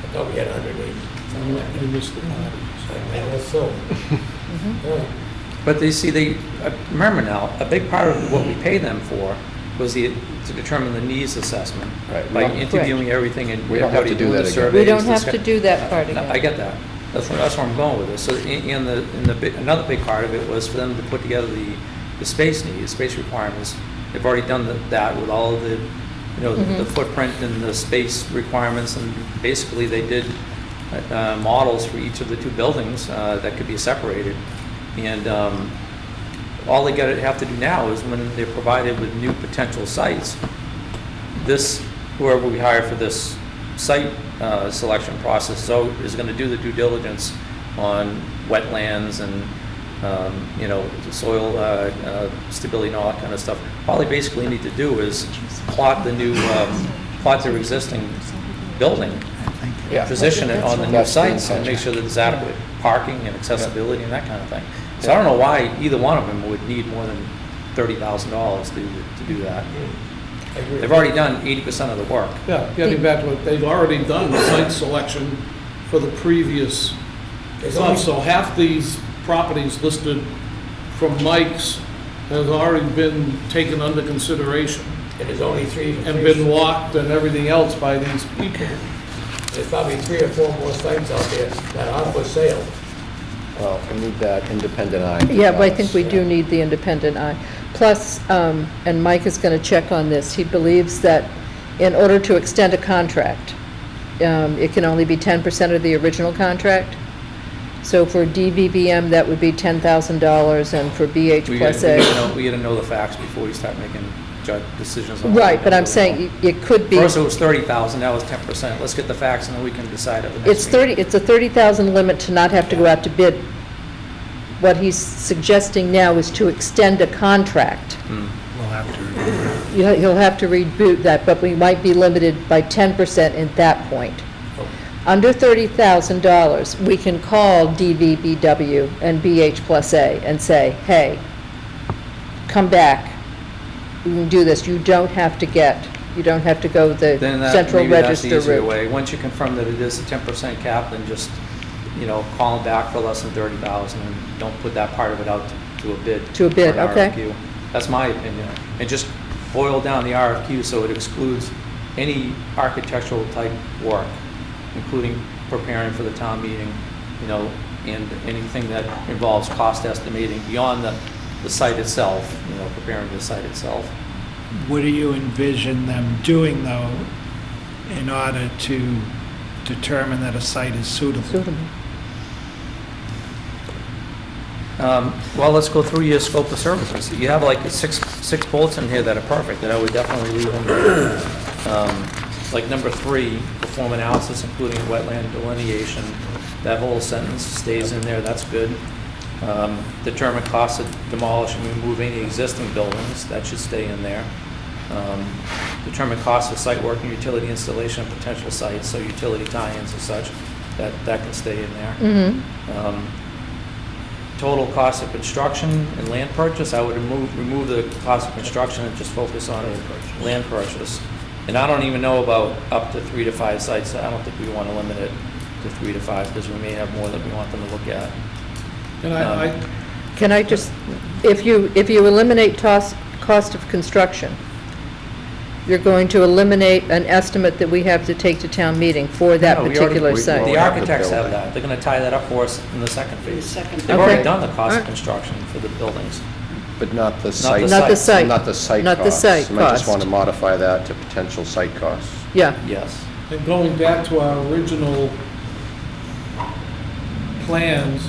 I thought we had 180. something like that. You missed the party. I guess so. Yeah. But remember now, a big part of what we pay them for was to determine the needs assessment. Right. By Correct. interviewing everything and We don't have to do that again. We don't have to do that part I again. get that. That's where I'm going with this. So, another big part of it was for them to put together the space needs, space requirements. They've already done that with all of the, the footprint and the space requirements, and basically they did models for each of the 2 buildings that could be separated. And all they have to do now is when they're provided with new potential sites, whoever we hire for this site selection process is going to do the due diligence on wetlands and soil stability and all that kind of stuff. All they basically need to do is plot their existing building, Yeah. position it on the new That's the sites, and intention. make sure that there's adequate parking and accessibility and that kind of thing. So I don't know why either one of them would need more than $30,000 to do that. I agree. They've already done 80% of the work. Yeah, getting back to it, they've already done site selection for the previous There's stuff, only- so half these properties listed from Mike's has already been taken under consideration And there's only three. and been walked and everything else by these people. There's probably 3 or 4 more sites out there that are for sale. Well, we need that independent eye. Yeah, but I think we do need the independent eye. Plus, and Mike is going to check on this, he believes that in order to extend a contract, it can only be 10% of the original contract. So for DVBM, that would be $10,000, and for BH We plus gotta A. we gotta know the facts before we start making decisions on. Right, but I'm saying it could be, First it was 30,000, now it's 10%. Let's get the facts and then we can decide at the next it's meeting. it's a 30,000 limit to not have to go out to bid. What he's suggesting now is to extend a contract. We'll have to. He'll have to reboot that, but we might be limited by 10% at that point. Under $30,000, we can call DVBW and BH plus A and say, hey, come back, we can do this. You don't have to go the Then central maybe that's the register easier route. way. Once you confirm that it is a 10% cap, then just, call them back for less than 30,000 and don't put that part of it out to a bid. To a bid, for an okay. RFQ. That's my opinion. And just boil down the RFQ so it excludes any architectural type work, including preparing for the town meeting, and anything that involves cost estimating beyond the site itself, preparing the site itself. What do you envision them doing, though, in order to determine that a site is suitable? Suitable. Well, let's go through your scope of services. You have like six bullets in here that are perfect, that I would definitely leave in there. Like number 3, perform analysis including wetland delineation. That whole sentence stays in there, that's good. Determine cost of demolishing and removing the existing buildings, that should stay in there. Determine cost of site work and utility installation of potential sites, so utility tie-ins and such, that can stay in there. Mm-hmm. Total cost of construction and land purchase, I would remove the cost of construction and just focus on land purchase. And I don't even know about up to 3 to 5 sites. I don't think we want to limit it to 3 to 5 because we may have more that we want them to look at. And Can I just, if you eliminate cost of construction, you're going to eliminate an estimate that we have to take to town meeting for that No, we already- particular we- site. The We'll have the architects have building. that. They're going to tie that up for us in the second The phase. second. They've already Okay. done the cost of Alright. construction for the buildings. But not the site. Not the site. Not the site Not the costs. site You might just cost. want to modify that to potential site costs. Yeah, Yes. And going back to our original plans,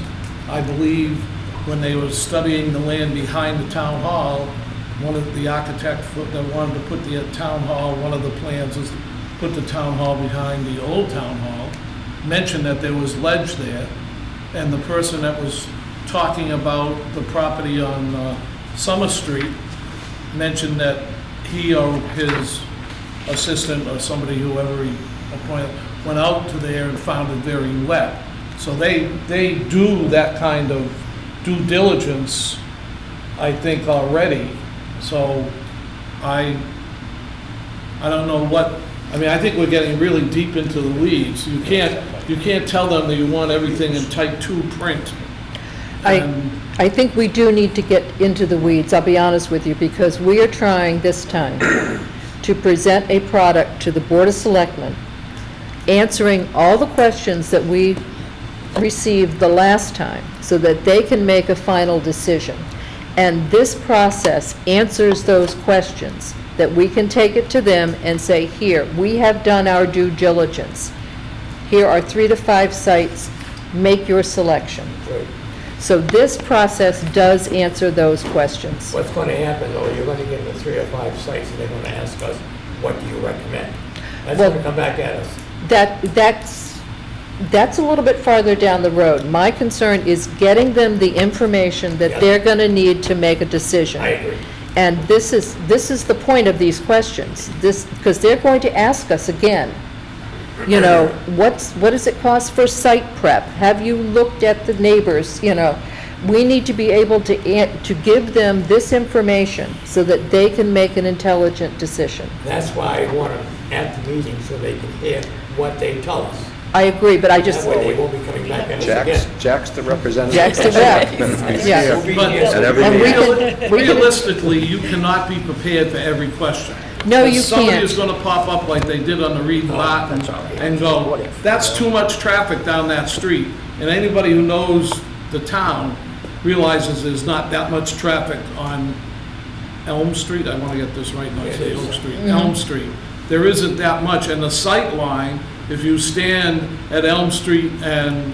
I believe when they were studying the land behind the town hall, one of the architects that wanted to put the town hall, one of the plans is to put the town hall behind the old town hall, mentioned that there was ledge there, and the person that was talking about the property on Summer Street mentioned that he or his assistant or somebody, whoever he appointed, went out to there and found it very wet. So they do that kind of due diligence, I think, already. So I don't know what, I think we're getting really deep into the weeds. You can't tell them that you want everything in type 2 print. And I think we do need to get into the weeds, I'll be honest with you, because we are trying this time to present a product to the Board of Selectmen, answering all the questions that we received the last time, so that they can make a final decision. And this process answers those questions, that we can take it to them and say, here, we have done our due diligence. Here are 3 to 5 sites, make your selection. Right. So this process does answer those questions. What's going to happen, though, you're going to get the 3 or 5 sites, and they're going to ask us, what do you recommend? That's Well- going to come back at us. That's a little bit farther down the road. My concern is getting them the information that Yeah. they're going to need to make a decision. I agree. And this is the point of these questions, because they're going to ask us again, what does it cost for site prep? Have you looked at the neighbors, We need to be able to give them this information so that they can make an intelligent decision. That's why I want them at the meeting, so they can hear what they tell us. I agree, but I just, That way they won't be coming back at us again. Jack's the representative. Jack's the rep. Yeah. We'll be But- here. At every And we meeting. can- realistically, you cannot be prepared for every question. No, you Somebody can't. is gonna pop up like they did on the Reed and Barton and go, that's too much traffic down that street. And anybody who knows the town realizes there's not that much traffic on Elm Street. I wanna get this right, not say Oak Street, Elm Street. There isn't that much, and the sight line, if you stand at Elm Street and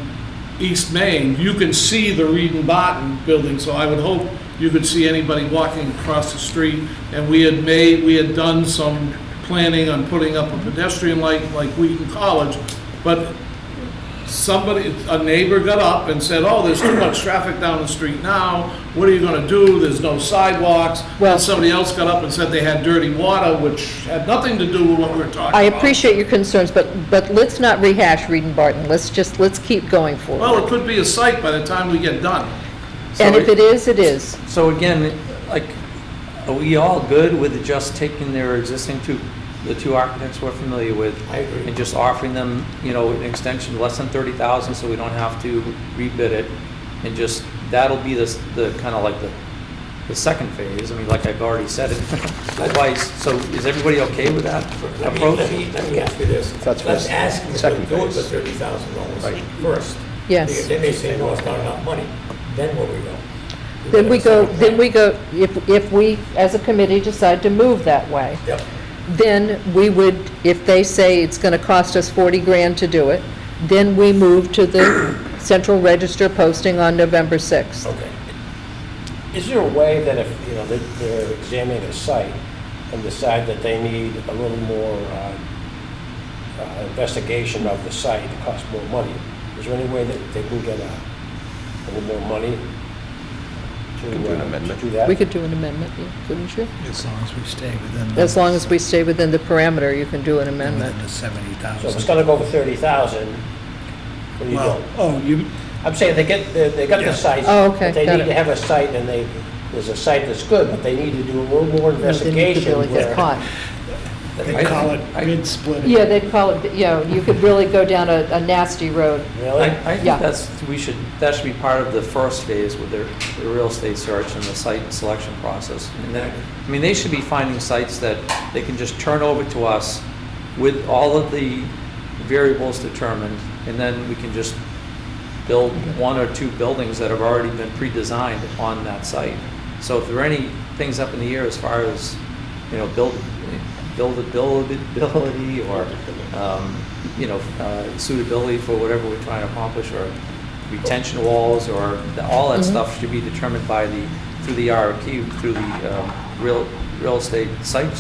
East Main, you can see the Reed and Barton building, so I would hope you could see anybody walking across the street. And we had done some planning on putting up a pedestrian light like Wheaton College, but a neighbor got up and said, oh, there's too much traffic down the street now, what are you gonna do, there's no sidewalks. Well- And somebody else got up and said they had dirty water, which had nothing to do with what we were talking I about. appreciate your concerns, but let's not rehash Reed and Barton. Let's keep going Well, forward. it could be a site by the time we get done. And if it is, it is. So again, like, are we all good with just taking their existing the two architects we're familiar with? I agree. And just offering them, an extension less than 30,000, so we don't have to rebid it? And just, that'll be the kind of like the second phase. I mean, like I've already said it twice. So is everybody okay with that approach? Let me ask you this. That's Let's first- ask them second to do it for phase. $30,000 first. Yes. Because they may say, no, it's not enough money. Then where we go? Then we go, if we, as a committee, decide to move that way, Yep. then we would, if they say it's gonna cost us 40 grand to do it, then we move to the central register posting on November 6th. Okay. Is there a way that if, they're examining a site and decide that they need a little more investigation of the site, it costs more money, is there any way that they can get a little more money to Can do an amendment. to do that? We could do an amendment, yeah, couldn't you? As long as we stay within. As long as we stay within the parameter, you can do an amendment. Within the 70,000. So if it's gonna go for 30,000, what do you Well, do? I'm saying they got Yeah. the site. Oh, okay, But they got need it. to have a site and there's a site that's good, but they need to do a little more Then you could investigation really get where. caught. They call it bid splitting. Yeah, they'd call it, you could really go down a nasty road. Really? I Yeah. think that should be part of the first phase with the real estate search and the site selection process. And then, they should be finding sites that they can just turn over to us with all of the variables determined, and then we can just build one or two buildings that have already been pre-designed on that site. So if there are any things up in the air as far as, buildability or, suitability for whatever we're trying to accomplish, or retention walls, or all that stuff should be determined through the RFQ, through the real estate site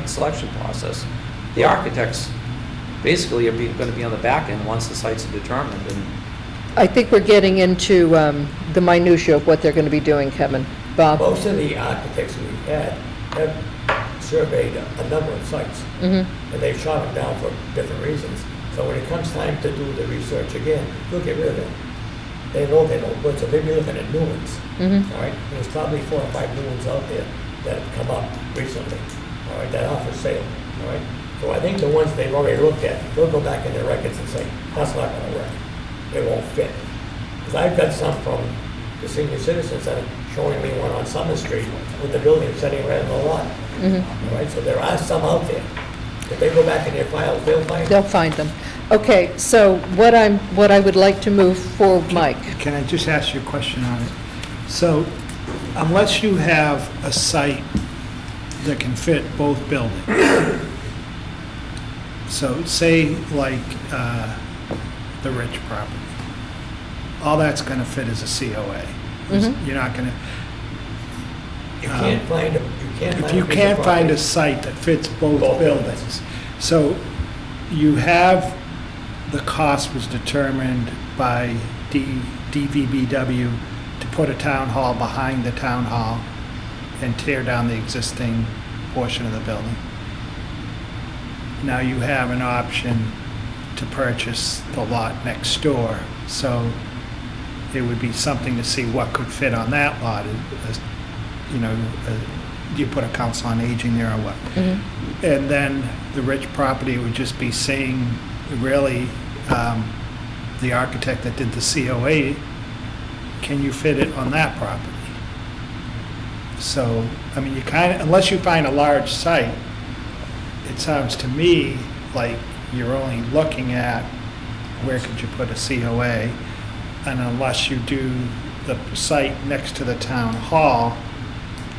selection process. The architects basically are going to be on the back end once the sites are determined, and I think we're getting into the minutia of what they're going to be doing, Kevin. Bob? Most of the architects we've had have surveyed a number of sites. Mhm. And they've shot them down for different reasons. So when it comes time to do the research again, we'll get rid of them. They know good, so they'll be looking at new ones. Mhm. All right, there's probably 4 or 5 new ones out there that have come up recently, all right, that are for sale, all right? So I think the ones they've already looked at, they'll go back in their records and say, that's not gonna work, it won't fit. Because I've got some from the senior citizens that are showing me one on Summer Street with the building sitting right on the lot. All right, so there are some out there. If they go back in their files, they'll find They'll find them. Okay, so what I would like to move for, Mike. Can I just ask you a question on it? So unless you have a site that can fit both buildings, so say like the Rich property, all that's going to fit as a COA. You're not going to, You can't find them, if you can't find a site that fits both buildings. So you have, the cost was determined by DVBW to put a town hall behind the town hall and tear down the existing portion of the building. Now you have an option to purchase the lot next door, so it would be something to see what could fit on that lot, you put a council on aging there or what. And then the Rich property would just be seeing, really, the architect that did the COA, can you fit it on that property? So, you unless you find a large site, it sounds to me like you're only looking at where could you put a COA, and unless you do the site next to the town hall,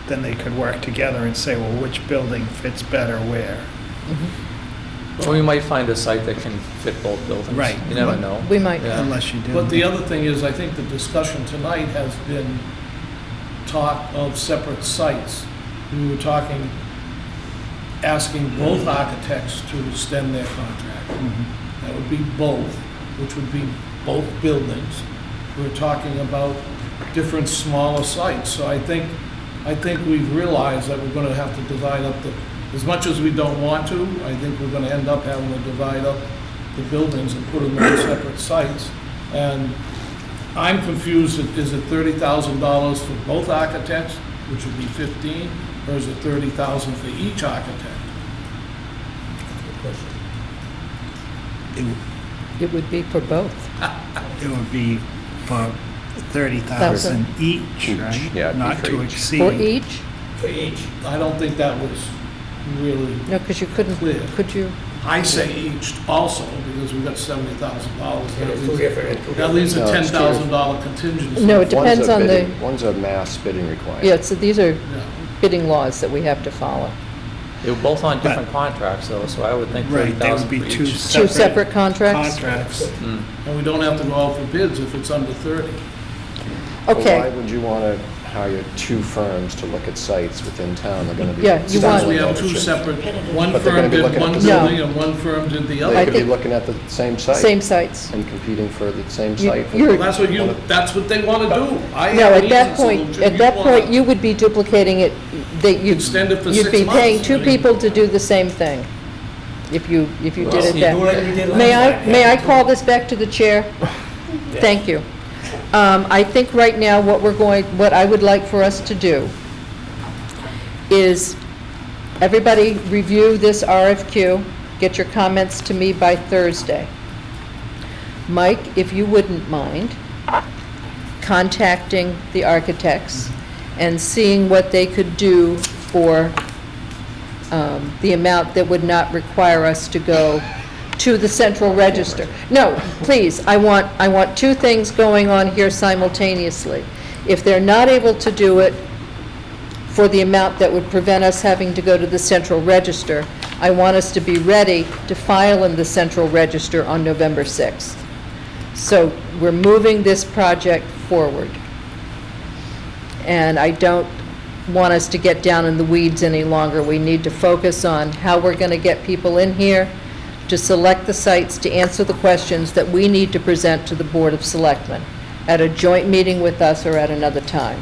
then they could work together and say, well, which building fits better where? Or we might find a site that can fit both buildings. Right. You never know. We might. Yeah. Unless you do. But the other thing is, I think the discussion tonight has been talk of separate sites. We were talking, asking both architects to extend their contract. That would be both, which would be both buildings. We're talking about different smaller sites. So I think we've realized that we're gonna have to divide up as much as we don't want to, I think we're gonna end up having to divide up the buildings and put them on separate sites. And I'm confused, is it $30,000 for both architects, which would be 15, or is it 30,000 for each architect? It would be for both. It would be for 30,000 each, right? Yeah, it'd be Not for to each. exceed. For each? For each. I don't think that was really, No, because you couldn't, Clear. could you? I say each also, because we've got $70,000. And it's two different. That leaves a No, it's two $10,000 contingency. No, it depends on the, One's a mass bidding requirement. yeah, so these are Yeah. bidding laws that we have to follow. They were both on different contracts though, so I would think Right, they 30,000 would for be two each. Two separate contracts? Contracts. Mm. And we don't have to go out for bids if it's under 30. But Why Okay, would you want to hire two firms to look at sites within town? They're going to be. Yeah, you want- Because we have two separate, one But they're gonna firm be did looking at one the same- building and one firm did the They other. I could be think- looking at the same site. same sites. And competing for the same You- site. you're- Well, that's what they want to do. I No, have an at that easy point, solution. at that wanna- point, you would be duplicating it, that you'd, Extend it for you'd 6 be paying months. two I mean- people to do the same thing, if you did it Do like we did that. last time. May I call this back to the chair? Thank you. I think right now, what I would like for us to do is, everybody review this RFQ, get your comments to me by Thursday. Mike, if you wouldn't mind, contacting the architects and seeing what they could do for the amount that would not require us to go to the central register. No, please, I want two things going on here simultaneously. If they're not able to do it for the amount that would prevent us having to go to the central register, I want us to be ready to file in the central register on November 6th. So we're moving this project forward. And I don't want us to get down in the weeds any longer. We need to focus on how we're going to get people in here, to select the sites, to answer the questions that we need to present to the Board of Selectmen at a joint meeting with us or at another time.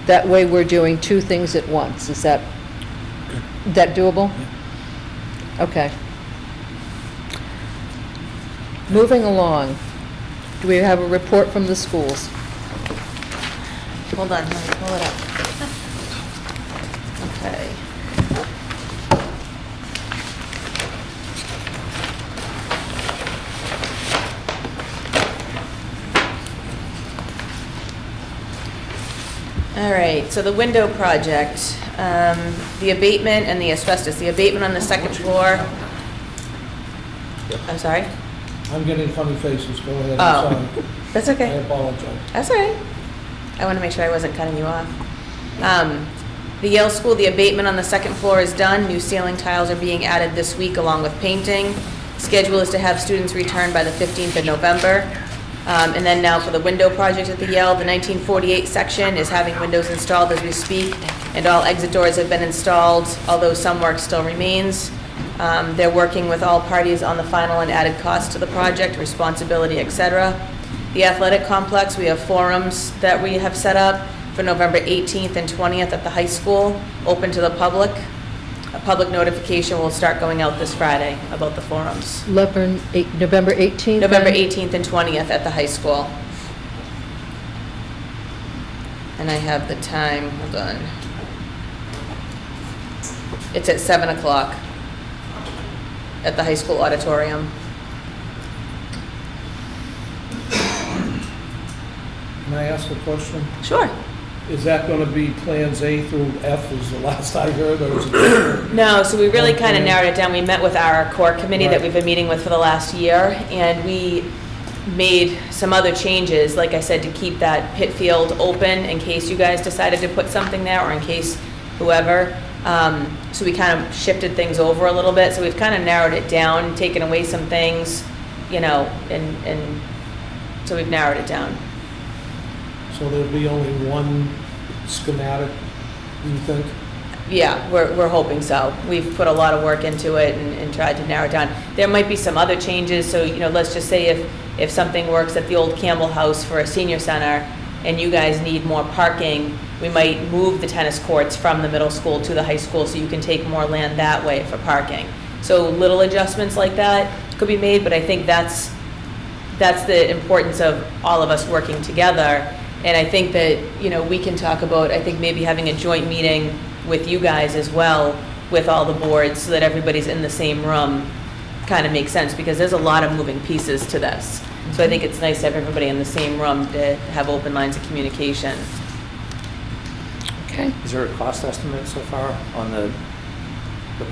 That way, we're doing two things at once. Is that doable? Okay. Moving along, do we have a report from the schools? Hold on, let me pull it up. Okay. All right, so the window project, the abatement and the asbestos, the abatement on the second floor. I'm sorry? I'm getting funny faces, go ahead, Oh. I'm sorry. That's I okay. apologize. That's all right. I want to make sure I wasn't cutting you off. The Yale School, the abatement on the second floor is done. New ceiling tiles are being added this week along with painting. Schedule is to have students return by the 15th of November. And then now for the window project at the Yale, the 1948 section is having windows installed as we speak, and all exit doors have been installed, although some work still remains. They're working with all parties on the final and added cost to the project, responsibility, et cetera. The athletic complex, we have forums that we have set up for November 18th and 20th at the high school, open to the public. A public notification will start going out this Friday about the forums. November 18th? November 18th and 20th at the high school. And I have the time, hold on. It's at 7 o'clock at the high school auditorium. Can I ask a question? Sure. Is that going to be plans A through F is the last I heard, or is it different? No, so we really kind of Okay. narrowed it down. We met with our core committee that Right. we've been meeting with for the last year, and we made some other changes, like I said, to keep that pit field open in case you guys decided to put something there, or in case whoever. So we kind of shifted things over a little bit. So we've kind of narrowed it down, taken away some things, you know, and so we've narrowed it down. So there'll be only one schematic, you think? Yeah, we're hoping so. We've put a lot of work into it and tried to narrow it down. There might be some other changes, so, you know, let's just say if something works at the old Campbell House for a senior center and you guys need more parking, we might move the tennis courts from the middle school to the high school so you can take more land that way for parking. So little adjustments like that could be made, but I think that's the importance of all of us working together. And I think that, you know, we can talk about, I think maybe having a joint meeting with you guys as well, with all the boards, so that everybody's in the same room, kind of makes sense, because there's a lot of moving pieces to this. So I think it's nice to have everybody in the same room to have open lines of communication. Okay. Is there a cost estimate so far on the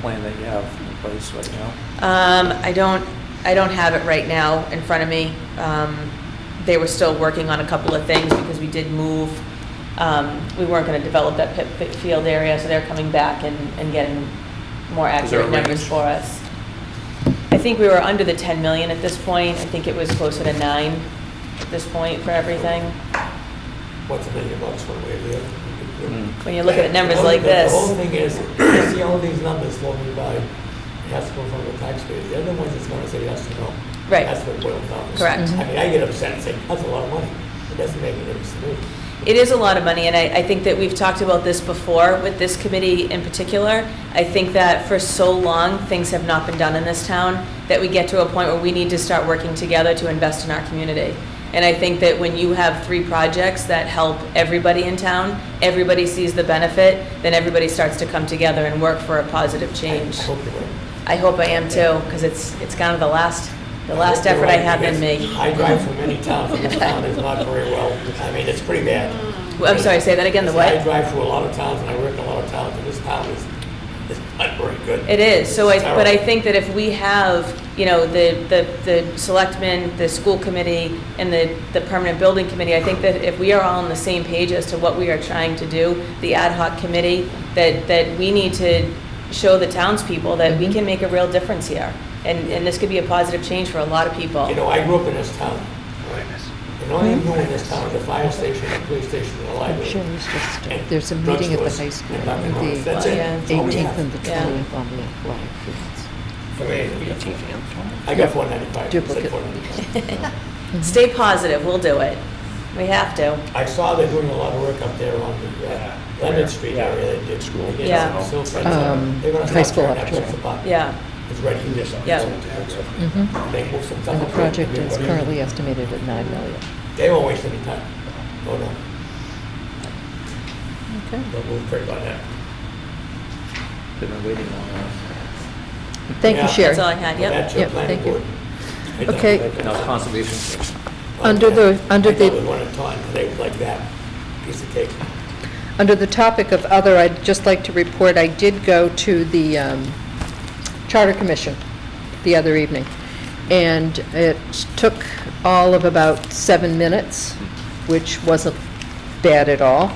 plan that you have in place right now? I don't have it right now in front of me. They were still working on a couple of things because we did move. We weren't going to develop that pit field area, so they're coming back and getting more Is there a accurate numbers range? for us. I think we were under the 10 million at this point. I think it was closer to 9 at this point for everything. What's $1 million one way or the other? When you look at numbers The like this. whole thing is, you see all these numbers floating by, it has to go from the taxpayer. The other ones it's gonna say yes or no. Right. That's what it boils down to. Correct. I mean, I get upset and say, that's a lot of money. It doesn't make any difference to me. It is a lot of money, and I think that we've talked about this before with this committee in particular. I think that for so long, things have not been done in this town, that we get to a point where we need to start working together to invest in our community. And I think that when you have 3 projects that help everybody in town, everybody sees the benefit, then everybody starts to come together and work for a positive change. I hope you're right. I hope I am too, because it's kind of the last effort I have in me. I drive from many towns, and this town is not very well. I mean, it's pretty bad. I'm sorry, say that again, the I what? drive through a lot of towns, and I work in a lot of towns, and this town is not very good. It is, so It's but I terrible. think that if we have, you know, the selectmen, the school committee, and the permanent building committee, I think that if we are all on the same page as to what we are trying to do, the ad hoc committee, that we need to show the townspeople that we can make a real difference here. And this could be a positive change for a lot of people. You know, I grew up in this town. And all you know in this town is a fire station, a police station, and a I'm library. sure it's just, And there's a meeting at the drugstores high school and on Dunkin' Donuts. the That's it. Yeah. That's all we 18th have. and the Yeah. 20th on the athletic fields. I mean, I got 495. Duplicate. 495. Stay positive, we'll do it. We have to. I saw they're doing a lot of work up there on the Leonard Street area. They did school. Yeah. They're gonna high start school tearing that after. place apart. Yeah, It's ready. yeah. They moved some stuff. And the up. project is currently estimated at 9 million. They won't waste any time. Oh, no. Okay. They'll move quick on that. They've been waiting long enough. Thank you, Yeah. Sherry. That's all I had, yep. That's your Yep, planning thank you. board. I thought- Okay. Now, conservation. Under the- under I thought the- we wanted to talk, they would like that, piece of cake. Under the topic of other, I'd just like to report, I did go to the Charter Commission the other evening, and it took all of about 7 minutes, which wasn't bad at all.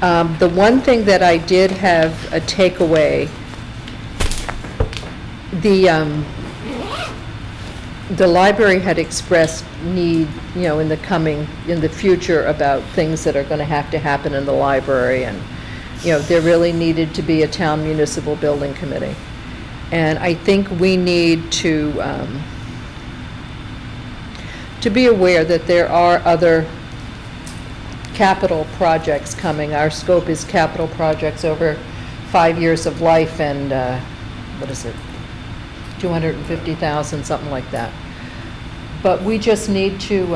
The one thing that I did have a takeaway, the library had expressed need, you know, in the future about things that are going to have to happen in the library, and, you know, there really needed to be a town municipal building committee. And I think we need to be aware that there are other capital projects coming. Our scope is capital projects over 5 years of life, and, what is it? 250,000, something like that. But we just need to,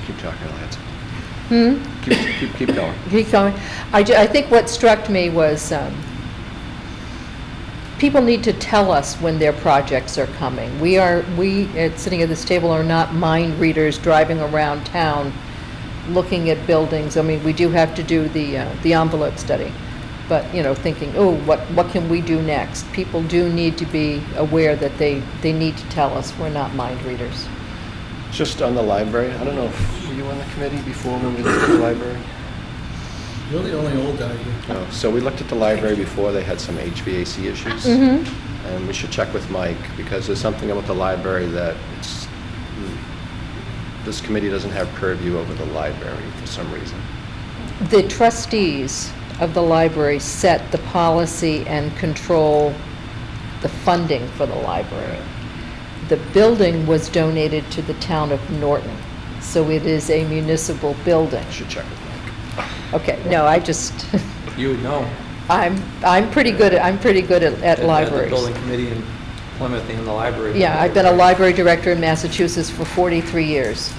Keep talking, Lance. Keep going. keep going. I think what struck me was, people need to tell us when their projects are coming. We, sitting at this table, are not mind readers driving around town looking at buildings. I mean, we do have to do the envelope study, but, you know, thinking, oh, what can we do next? People do need to be aware that they need to tell us. We're not mind readers. Just on the library, I don't know, were you on the committee before when we looked at the library? You're the only old guy here. No. So we looked at the library before, they had some HVAC issues. And we should check with Mike, because there's something about the library that this committee doesn't have purview over the library for some reason. The trustees of the library set the policy and control the funding for the library. The building was donated to the town of Norton, so it is a municipal building. Should check with Mike. Okay, no, I just, You would know. I'm pretty good at The libraries. building committee in Plymouth and the library. Yeah, I've been a library director in Massachusetts for 43 years.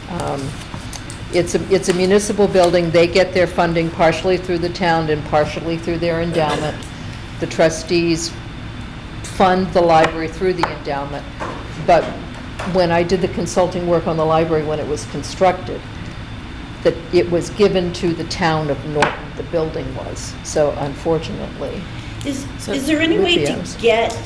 It's a municipal building. They get their funding partially through the town and partially through their endowment. The trustees fund the library through the endowment. But when I did the consulting work on the library when it was constructed, that it was given to the town of Norton, the building was. So unfortunately, Is there any way to Yes. get,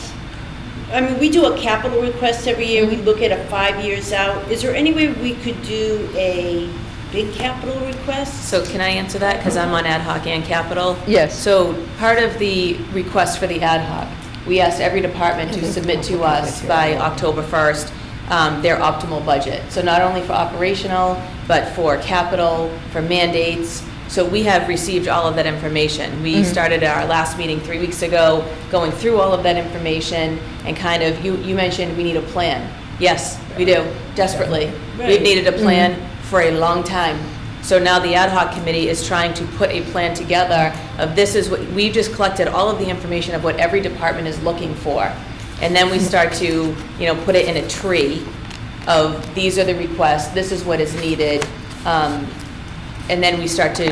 I mean, we do a capital request every year, we look at it 5 years out. Is there any way we could do a big capital request? So can I answer that? Because I'm on ad hoc and capital. Yes. So part of the request for the ad hoc, we asked every department to submit to us by October 1st their optimal budget. So not only for operational, but for capital, for mandates. So we have received all of that information. We started our last meeting 3 weeks ago, going through all of that information and kind of, you mentioned we need a plan. Yes, we do, desperately. We've Right. needed a plan for a long time. So now the ad hoc committee is trying to put a plan together of this is what, we've just collected all of the information of what every department is looking for. And then we start to, put it in a tree of these are the requests, this is what is needed. And then we start to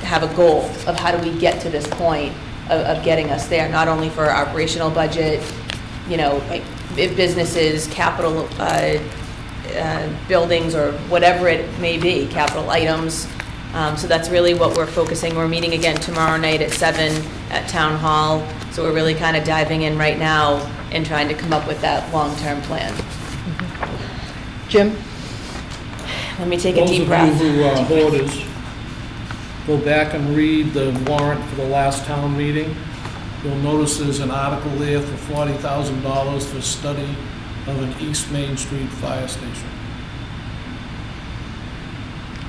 have a goal of how do we get to this point of getting us there, not only for our operational budget, like businesses, capital buildings, or whatever it may be, capital items. So that's really what we're focusing. We're meeting again tomorrow night at 7 at Town Hall. So we're really kind of diving in right now and trying to come up with that long-term plan. Jim? Let me take a deep breath. Those of you who are voters, go back and read the warrant for the last town meeting. You'll notice there's an article there for $40,000 for study of an East Main Street fire station.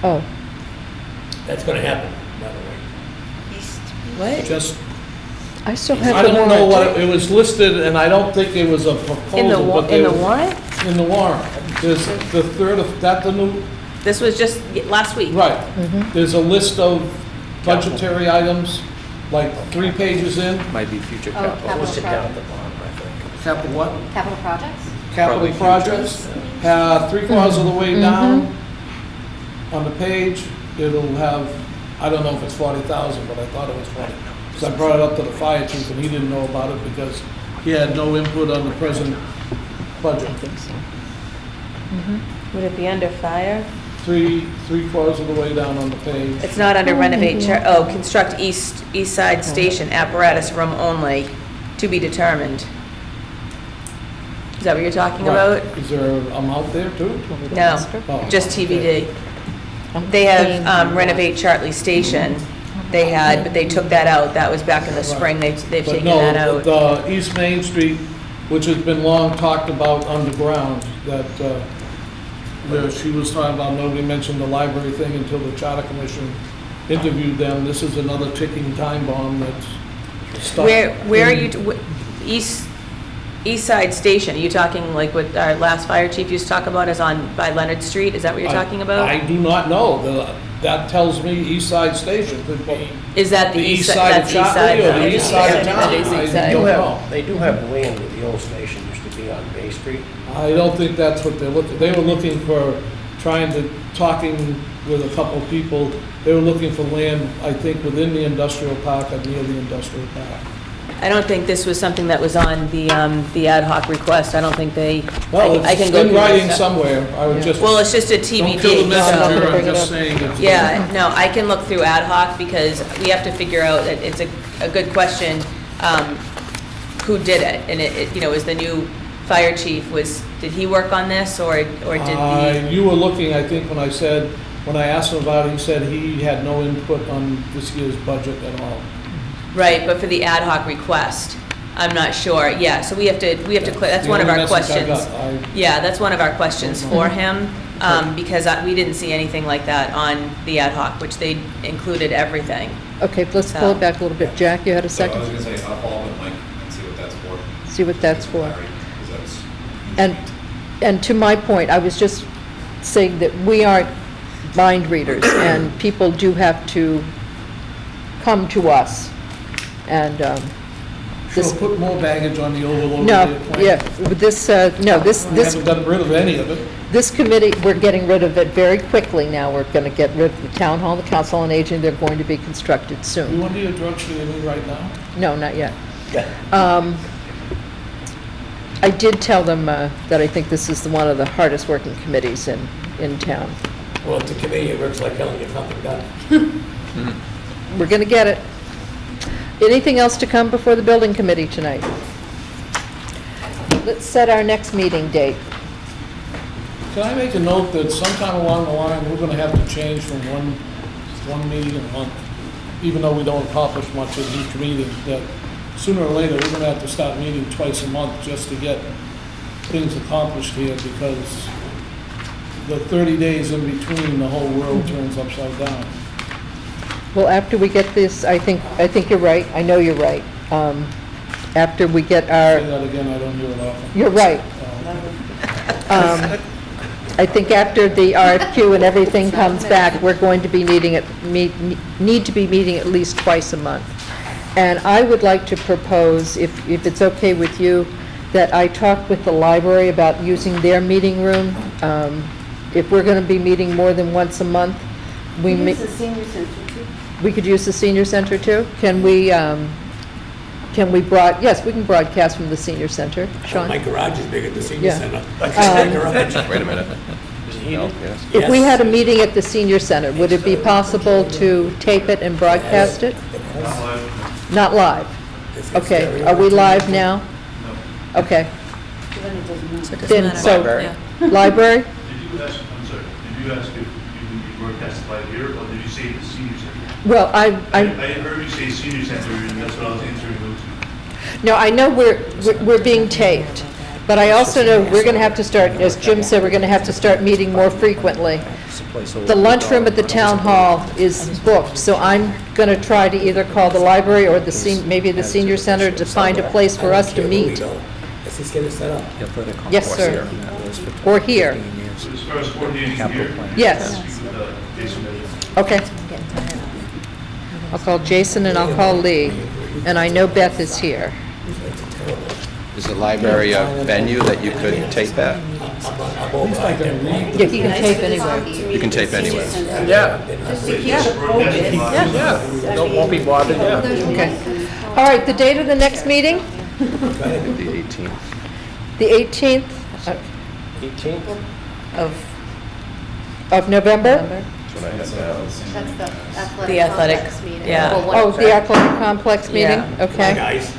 Oh, That's gonna happen, by the way. What? Just, I still have I the don't know warrant. what, it was listed, and I don't think it was a In the proposal, but in they the warrant? in the warrant. There's the third of, that the new, This was just last week. right. There's a list of budgetary items, like 3 pages in. Might be future We'll capital. sit down at the bottom, I think. Capital what? Capital projects? Capital Probably projects. 3/4 of the way down on the page, it'll have, I don't know if it's 40,000, but I thought it was 40. So I brought it up to the fire chief, and he didn't know about it because he had no input on the present budget. I think so. Would it be under fire? 3/4 of the way down on the page. It's not under renovate, construct east side station apparatus room only, to be determined. Is that what you're talking about? Right. Is there an amount there too? No, Oh, just TBD. I'm They paying have the renovate Chartley Station, they had, but they took that out, that was back in the spring, they've But taken no, that out. the East Main Street, which has been long talked about underground, that, where she was talking about, nobody mentioned the library thing until the Charter Commission interviewed them. This is another ticking time bomb that's stuck. Where are in- you, east side station, are you talking like what our last fire chief used to talk about is on, by Leonard Street, is that what you're talking about? I do not know. That tells me East Side Station could be Is that the the east east side, side that's of east side? Chartley or the Okay. east side of That town. is east I side. don't know. They do have land where the old station used to be on Bay Street. I don't think that's what they're looking, they were looking for, talking with a couple of people, they were looking for land, I think, within the industrial park or near the industrial park. I don't think this was something that was on the ad hoc request, I don't think they, Well, I it's can go in through my writing stuff. somewhere, I would just, Well, it's just a don't kill the TBD, so. messenger, I'm bring it just up. saying it's. Yeah, no, I can look through ad hoc because we have to figure out, that it's a good question, who did it? And is the new fire chief, did he work on this or did the? You were looking, I think, when when I asked him about it, he said he had no input on this year's budget at all. Right, but for the ad hoc request, I'm not sure. Yeah, so we have to, that's The one of only our message I questions. got, I- Yeah, that's one of our questions for him, because we didn't see anything like that on the ad hoc, which they included everything. Okay, let's pull it back a little bit. Jack, you had a So I was second? gonna say, I'll follow up with Mike and see what that's for. See what that's for. Larry, 'cause that's- And to my point, I was just saying that we aren't mind readers, and people do have to come to us. And Sure, this, put more baggage on the overload. no, of the plan. yeah, with this, no, We haven't gotten rid of any of it. this committee, we're getting rid of it very quickly now. We're going to get rid of the town hall, the council on aging. They're going to be constructed You soon. want to do a drug screening right now? No, not yet. I did tell them that I think this is one of the hardest working committees in town. Well, if the committee works like hell, and get something done. We're going to get it. Anything else to come before the building committee tonight? Let's set our next meeting date. Can I make a note that sometime along the line, we're going to have to change from one meeting a month, even though we don't accomplish much at each meeting, that sooner or later, we're going to have to start meeting twice a month just to get things accomplished here, because the 30 days in between, the whole world turns upside down. Well, after we get this, I think you're right. I know you're right. After we get Say our, that again, I don't hear it often. you're right. I think after the RFQ and everything comes back, we're going to be need to be meeting at least twice a month. And I would like to propose, if it's okay with you, that I talk with the library about using their meeting room. If we're going to be meeting more than once a month, we Use the senior center too. we could use the senior center too? Can we yes, we can broadcast from the senior center. Sean? My garage is bigger than the senior Yeah. center. My garage. Wait a minute. No, yes. If we had a meeting at the senior center, would it be possible to tape it and broadcast it? Not live? Okay, are we live now? Okay. Then it doesn't matter. Then, so, Library. library? Did you ask, I'm sorry, did you ask if you would be broadcast live here, or did you say the senior center? Well, I heard you say senior center, and that's what I was answering those to. no, I know we're being taped, but I also know we're going to have to start, as Jim said, we're going to have to start meeting more frequently. The lunchroom at the town hall is booked, so I'm going to try to either call the library or maybe the senior center to find a place for us to meet. Let's just get it set up. Yes, sir. Or here. So as far as coordinating here. Yes. Speak with Jason Mitchell. Okay. I'll call Jason and I'll call Lee, and I know Beth is here. Is the library a venue that you could tape at? I'm over like that. Yeah, he can tape anywhere. You can tape anywhere. Yeah, Just to keep it open. yeah, won't be bothered, yeah. Okay. All right, the date of the next meeting? The 18th. The 18th 18th? of November? That's what I had down. The athletic, yeah. Oh, the athletic complex meeting? Yeah. Come on, Okay. guys.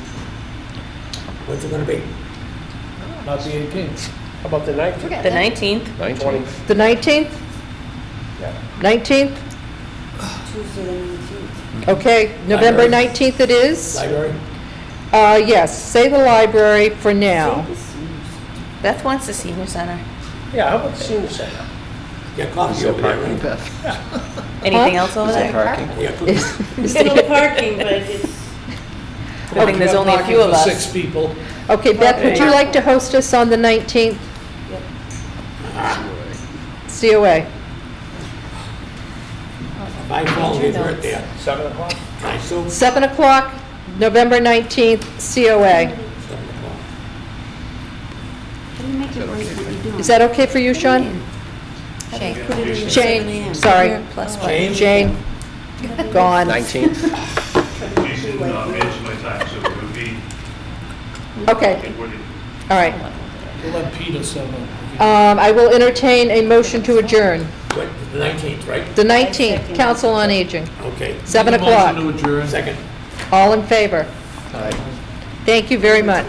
When's it gonna be? Not the 18th. How about the 19th? The 19th? 19th. The 19th? Yeah. 19th? Tuesday the 19th. Okay, November 19th it is? Library? Yes, say the library for now. Beth wants the senior center. Yeah, how about the senior center? Get coffee Is there over there, parking, right? Beth? Anything else over Is there there? parking? Yeah, cookies. Still parking, but it's, I think there's only a few of Parking for us. 6 people. Okay, Beth, would you like to host us on the 19th? COA. My phone is right there. 7 o'clock? Nice, so 7 o'clock, November 19th, COA. 7 o'clock. can you make it right what you're doing? Is that okay for you, Sean? Put it in at 7 Shane, a.m. sorry. Jane? Jane, gone. 19th? Jason managed my time, so it would be. Okay, coordinated. all right. We'll let Peter set up. I will entertain a motion to adjourn. What, the 19th, right? The 19th, Council on Aging, Okay. 7 Motion o'clock. to adjourn. Second. All in favor? Aye. Thank you very much.